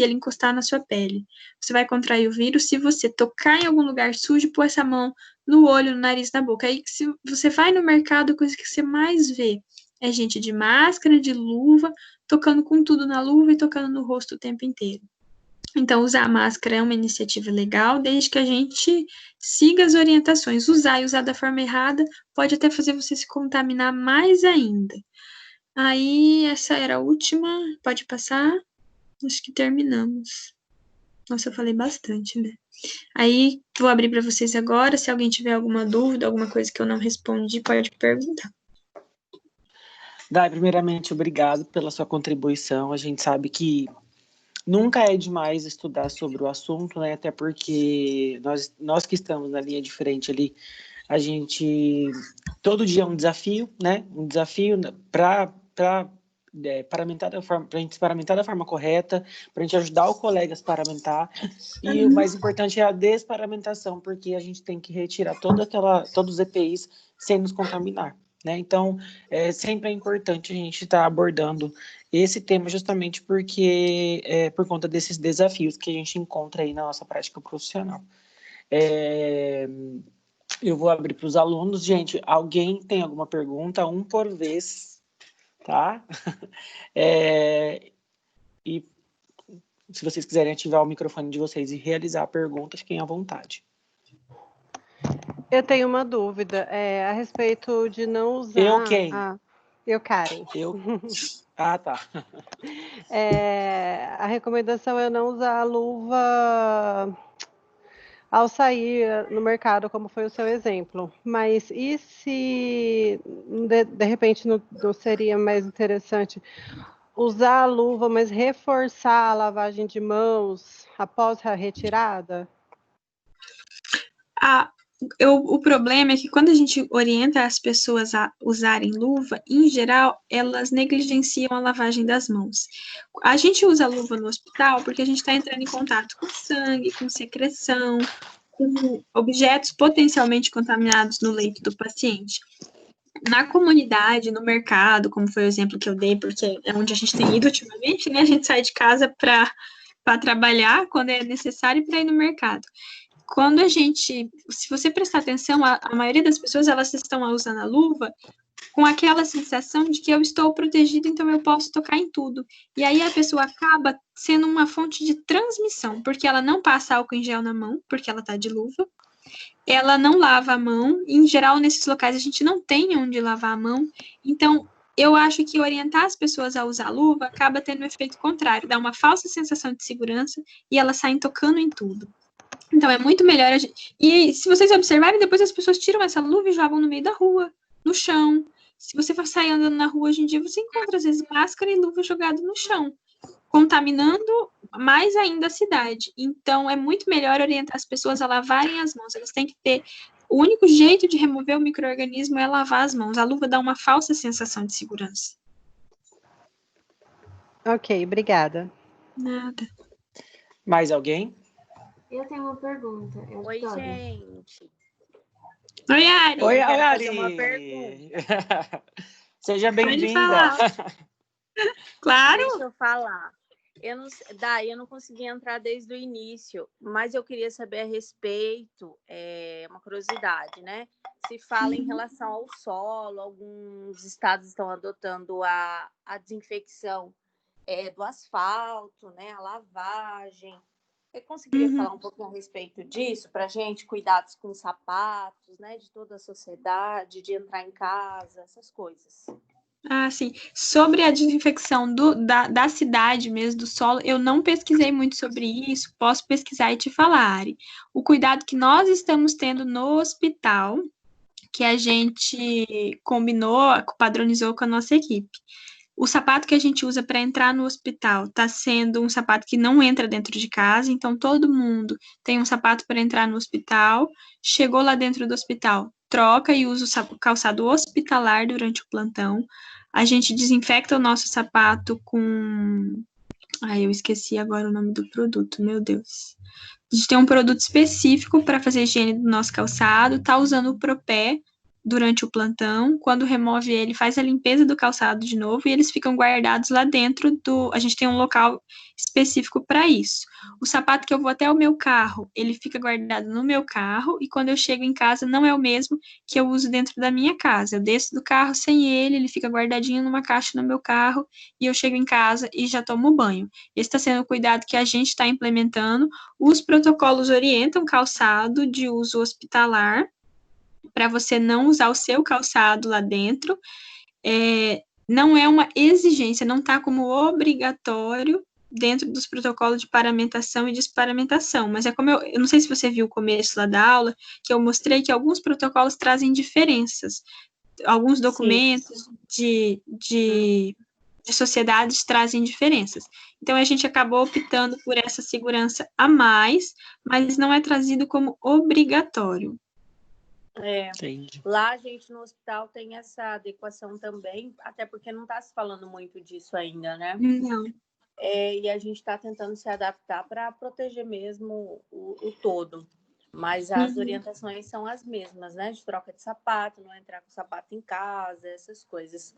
ele encostar na sua pele. Você vai contrair o vírus se você tocar em algum lugar sujo e pôr essa mão no olho, no nariz, na boca. Aí, se você vai no mercado, a coisa que você mais vê é gente de máscara, de luva, tocando com tudo na luva e tocando no rosto o tempo inteiro. Então, usar máscara é uma iniciativa legal, desde que a gente siga as orientações. Usar e usar da forma errada pode até fazer você se contaminar mais ainda. Aí, essa era a última. Pode passar? Acho que terminamos. Nossa, eu falei bastante, né? Aí, vou abrir para vocês agora. Se alguém tiver alguma dúvida, alguma coisa que eu não respondi, pode perguntar. Dai, primeiramente, obrigado pela sua contribuição. A gente sabe que nunca é demais estudar sobre o assunto, né? Até porque nós que estamos na linha de frente ali, a gente... Todo dia é um desafio, né? Um desafio para paramentar da forma, para a gente paramentar da forma correta, para a gente ajudar o colega a se paramentar. E o mais importante é a desparamentação, porque a gente tem que retirar todos os EPIs sem nos contaminar, né? Então, sempre é importante a gente estar abordando esse tema justamente porque por conta desses desafios que a gente encontra aí na nossa prática profissional. Eu vou abrir para os alunos. Gente, alguém tem alguma pergunta? Um por vez, tá? E se vocês quiserem ativar o microfone de vocês e realizar a pergunta, fiquem à vontade. Eu tenho uma dúvida a respeito de não usar... Eu quem? Eu, Karen. Ah, tá. A recomendação é não usar a luva ao sair no mercado, como foi o seu exemplo. Mas e se, de repente, não seria mais interessante usar a luva, mas reforçar a lavagem de mãos após a retirada? O problema é que quando a gente orienta as pessoas a usarem luva, em geral, elas negligenciam a lavagem das mãos. A gente usa a luva no hospital porque a gente está entrando em contato com sangue, com secreção, com objetos potencialmente contaminados no leito do paciente. Na comunidade, no mercado, como foi o exemplo que eu dei, porque é onde a gente tem ido ultimamente, né? A gente sai de casa para trabalhar quando é necessário e para ir no mercado. Quando se você prestar atenção, a maioria das pessoas, elas estão usando a luva com aquela sensação de que eu estou protegido, então eu posso tocar em tudo. E aí a pessoa acaba sendo uma fonte de transmissão, porque ela não passa álcool em gel na mão, porque ela está de luva, ela não lava a mão, e, em geral, nesses locais a gente não tem onde lavar a mão, então eu acho que orientar as pessoas a usar luva acaba tendo um efeito contrário, dá uma falsa sensação de segurança e elas saem tocando em tudo. Então, é muito melhor a gente... E se vocês observarem, depois as pessoas tiram essa luva e jogam no meio da rua, no chão. Se você for sair andando na rua hoje em dia, você encontra, às vezes, máscara e luva jogado no chão, contaminando mais ainda a cidade. Então, é muito melhor orientar as pessoas a lavarem as mãos. Elas têm que ter... O único jeito de remover o micro-organismo é lavar as mãos. A luva dá uma falsa sensação de segurança. Ok, obrigada. Nada. Mais alguém? Eu tenho uma pergunta. Oi, gente. Oi, Ari. Oi, Eu quero Ari. fazer uma pergunta. Seja bem-vinda. Claro. Deixa eu falar. Eu não consegui entrar desde o início, mas eu queria saber a respeito, uma curiosidade, né? se fala em relação ao solo, alguns estados estão adotando a desinfecção do asfalto, né, a lavagem. Você conseguiria falar um pouquinho a respeito disso para a gente? Cuidados com sapatos, né, de toda a sociedade, de entrar em casa, essas coisas. Ah, sim. Sobre a desinfecção da cidade mesmo, do solo, eu não pesquisei muito sobre isso, posso pesquisar e te falar, Ari. O cuidado que nós estamos tendo no hospital, que a gente combinou, padronizou com a nossa equipe. O sapato que a gente usa para entrar no hospital está sendo um sapato que não entra dentro de casa, então todo mundo tem um sapato para entrar no hospital, chegou lá dentro do hospital, troca e usa o calçado hospitalar durante o plantão. A gente desinfecta o nosso sapato com... Ai, eu esqueci agora o nome do produto, meu Deus. A gente tem um produto específico para fazer higiene do nosso calçado, tá usando o Propé durante o plantão. Quando remove ele, faz a limpeza do calçado de novo e eles ficam guardados lá dentro do... A gente tem um local específico para isso. O sapato que eu vou até o meu carro, ele fica guardado no meu carro e quando eu chego em casa não é o mesmo que eu uso dentro da minha casa. Eu desço do carro sem ele, ele fica guardadinho numa caixa no meu carro e eu chego em casa e já tomo banho. Esse está sendo o cuidado que a gente está implementando. Os protocolos orientam calçado de uso hospitalar, para você não usar o seu calçado lá dentro. Não é uma exigência, não está como obrigatório dentro dos protocolos de paramentação e desparamentação, mas é como eu não sei se você viu o começo lá da aula, que eu mostrei que alguns protocolos trazem diferenças, alguns documentos de sociedades trazem diferenças. Então, a gente acabou optando por essa segurança a mais, mas não é trazido como obrigatório. Entendi. Lá a gente no hospital tem essa adequação também, até porque não está se falando muito disso ainda, né? Não. E a gente está tentando se adaptar para proteger mesmo o todo. Mas as orientações são as mesmas, né? De troca de sapato, não entrar com sapato em casa, essas coisas.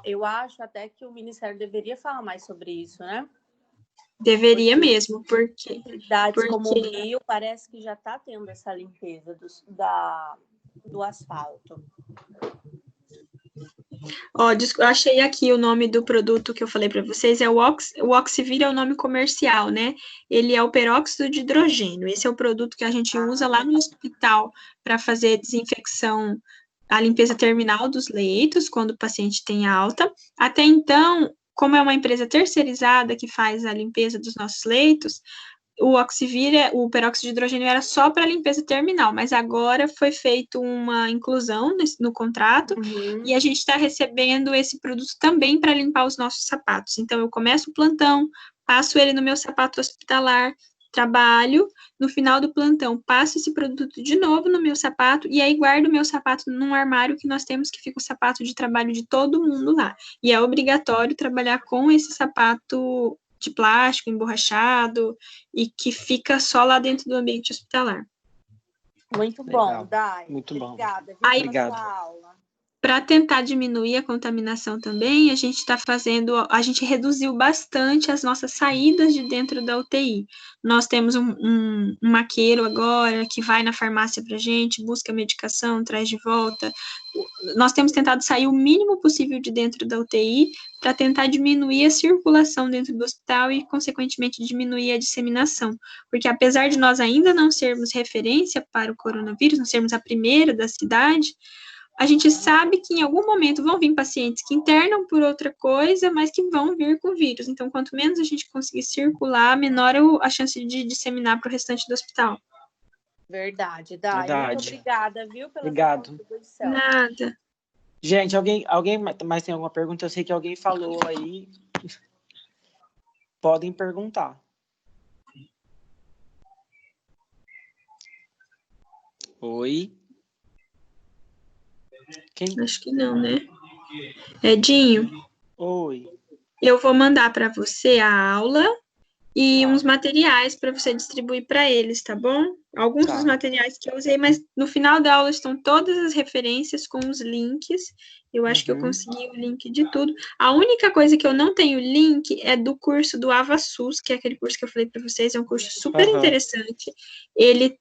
Eu acho até que o Ministério deveria falar mais sobre isso, né? Deveria mesmo, porque cidades como o Rio parece que já está tendo essa limpeza do asfalto. Ó, eu achei aqui o nome do produto que eu falei para vocês, o Oxivir é o nome comercial, né? Ele é o peróxido de hidrogênio. Esse é o produto que a gente usa lá no hospital para fazer desinfecção, a limpeza terminal dos leitos, quando o paciente tem alta. Até então, como é uma empresa terceirizada que faz a limpeza dos nossos leitos, o Oxivir, o peróxido de hidrogênio era só para limpeza terminal, mas agora foi feita uma inclusão no contrato e a gente está recebendo esse produto também para limpar os nossos sapatos. Então, eu começo o plantão, passo ele no meu sapato hospitalar, trabalho, no final do plantão, passo esse produto de novo no meu sapato e aí guardo o meu sapato num armário que nós temos, que fica o sapato de trabalho de todo mundo lá. E é obrigatório trabalhar com esse sapato de plástico, emborrachado, e que fica só lá dentro do ambiente hospitalar. Muito Legal. bom, Dai. Muito bom. Obrigada, viu, Obrigado. pela sua aula. Para tentar diminuir a contaminação também, a gente reduziu bastante as nossas saídas de dentro da UTI. Nós temos um maqueiro agora que vai na farmácia para a gente, busca medicação, traz de volta. Nós temos tentado sair o mínimo possível de dentro da UTI para tentar diminuir a circulação dentro do hospital e, consequentemente, diminuir a disseminação. Porque apesar de nós ainda não sermos referência para o coronavírus, não sermos a primeira da cidade, a gente sabe que em algum momento vão vir pacientes que internam por outra coisa, mas que vão vir com vírus. Então, quanto menos a gente conseguir circular, menor a chance de disseminar para o restante do hospital. Verdade, Dai. Verdade. Muito obrigada, viu, pela Obrigado. sua contribuição. Nada. Gente, alguém mais tem alguma pergunta? Eu sei que alguém falou aí. Podem perguntar. Oi? Quem? Acho que não, né? Edinho, Oi. eu vou mandar para você a aula e uns materiais para você distribuir para eles, tá bom? Alguns dos materiais que eu usei, mas no final da aula estão todas as referências com os links. Eu acho que eu consegui o link de tudo. A única coisa que eu não tenho link é do curso do AvaSUS, que é aquele curso que eu falei para vocês, é um curso super interessante. Ele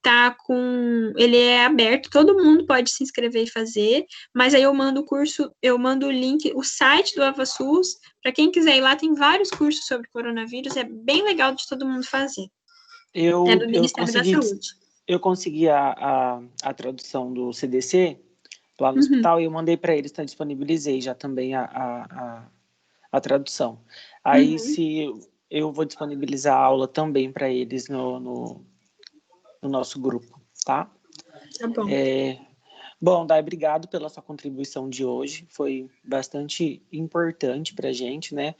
é aberto, todo mundo pode se inscrever e fazer, mas aí eu mando o curso, eu mando o link, o site do AvaSUS, para quem quiser ir lá, tem vários cursos sobre coronavírus, é bem legal de todo mundo fazer. É do Ministério da Saúde. Eu consegui a tradução do CDC lá no hospital e eu mandei para eles, então disponibilizei já também a tradução. Aí se eu vou disponibilizar a aula também para eles no nosso grupo, tá? Tá bom. Bom, Dai, obrigado pela sua contribuição de hoje, foi bastante importante para a gente, né?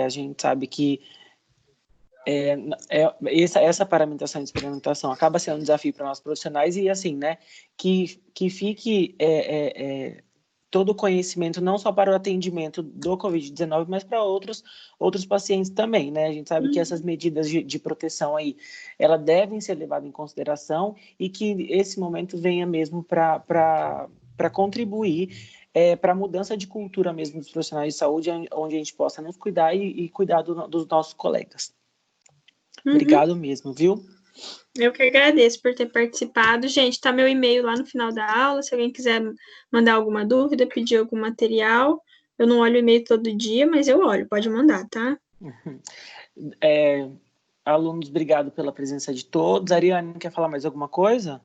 A gente sabe que essa paramentação e experimentação acaba sendo um desafio para nós profissionais e assim, né, que fique todo o conhecimento não só para o atendimento do Covid-19, mas para outros pacientes também, né? A gente sabe que essas medidas de proteção aí, elas devem ser levadas em consideração e que esse momento venha mesmo para contribuir para a mudança de cultura mesmo dos profissionais de saúde, onde a gente possa nos cuidar e cuidar dos nossos colegas. Obrigado mesmo, viu? Eu que agradeço por ter participado. Gente, tá meu e-mail lá no final da aula. Se alguém quiser mandar alguma dúvida, pedir algum material. Eu não olho o e-mail todo dia, mas eu olho. Pode mandar, tá? Alunos, obrigado pela presença de todos. Ariane, quer falar mais alguma coisa?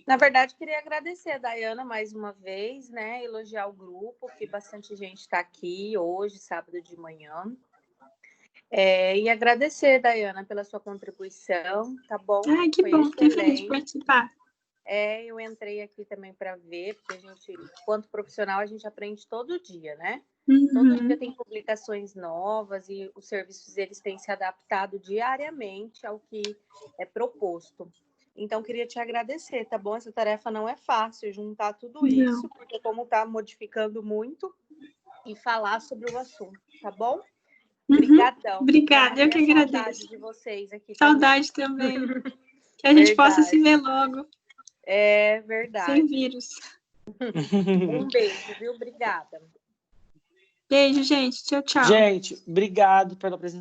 Na verdade, queria agradecer a Dayana mais uma vez, né? Elogiar o grupo, que bastante gente está aqui hoje, sábado de manhã. E agradecer, Dayana, pela sua contribuição, tá bom? Ai, que bom, fiquei feliz de participar. Eu entrei aqui também para ver, porque a gente, enquanto profissional, a gente aprende todo dia, né? Todo dia tem publicações novas e os serviços, eles têm se adaptado diariamente ao que é proposto. Então, queria te agradecer, tá bom? Essa tarefa não é fácil, juntar tudo isso, porque como tá modificando muito, e falar sobre o assunto, tá bom? Obrigadão. Obrigada, eu que agradeço. Saudade de vocês aqui. Saudade também. Que a gente possa se ver logo. É verdade. Sem vírus. Um beijo, viu? Obrigada. Beijo, gente. Tchau, tchau. Gente, obrigado pela presença.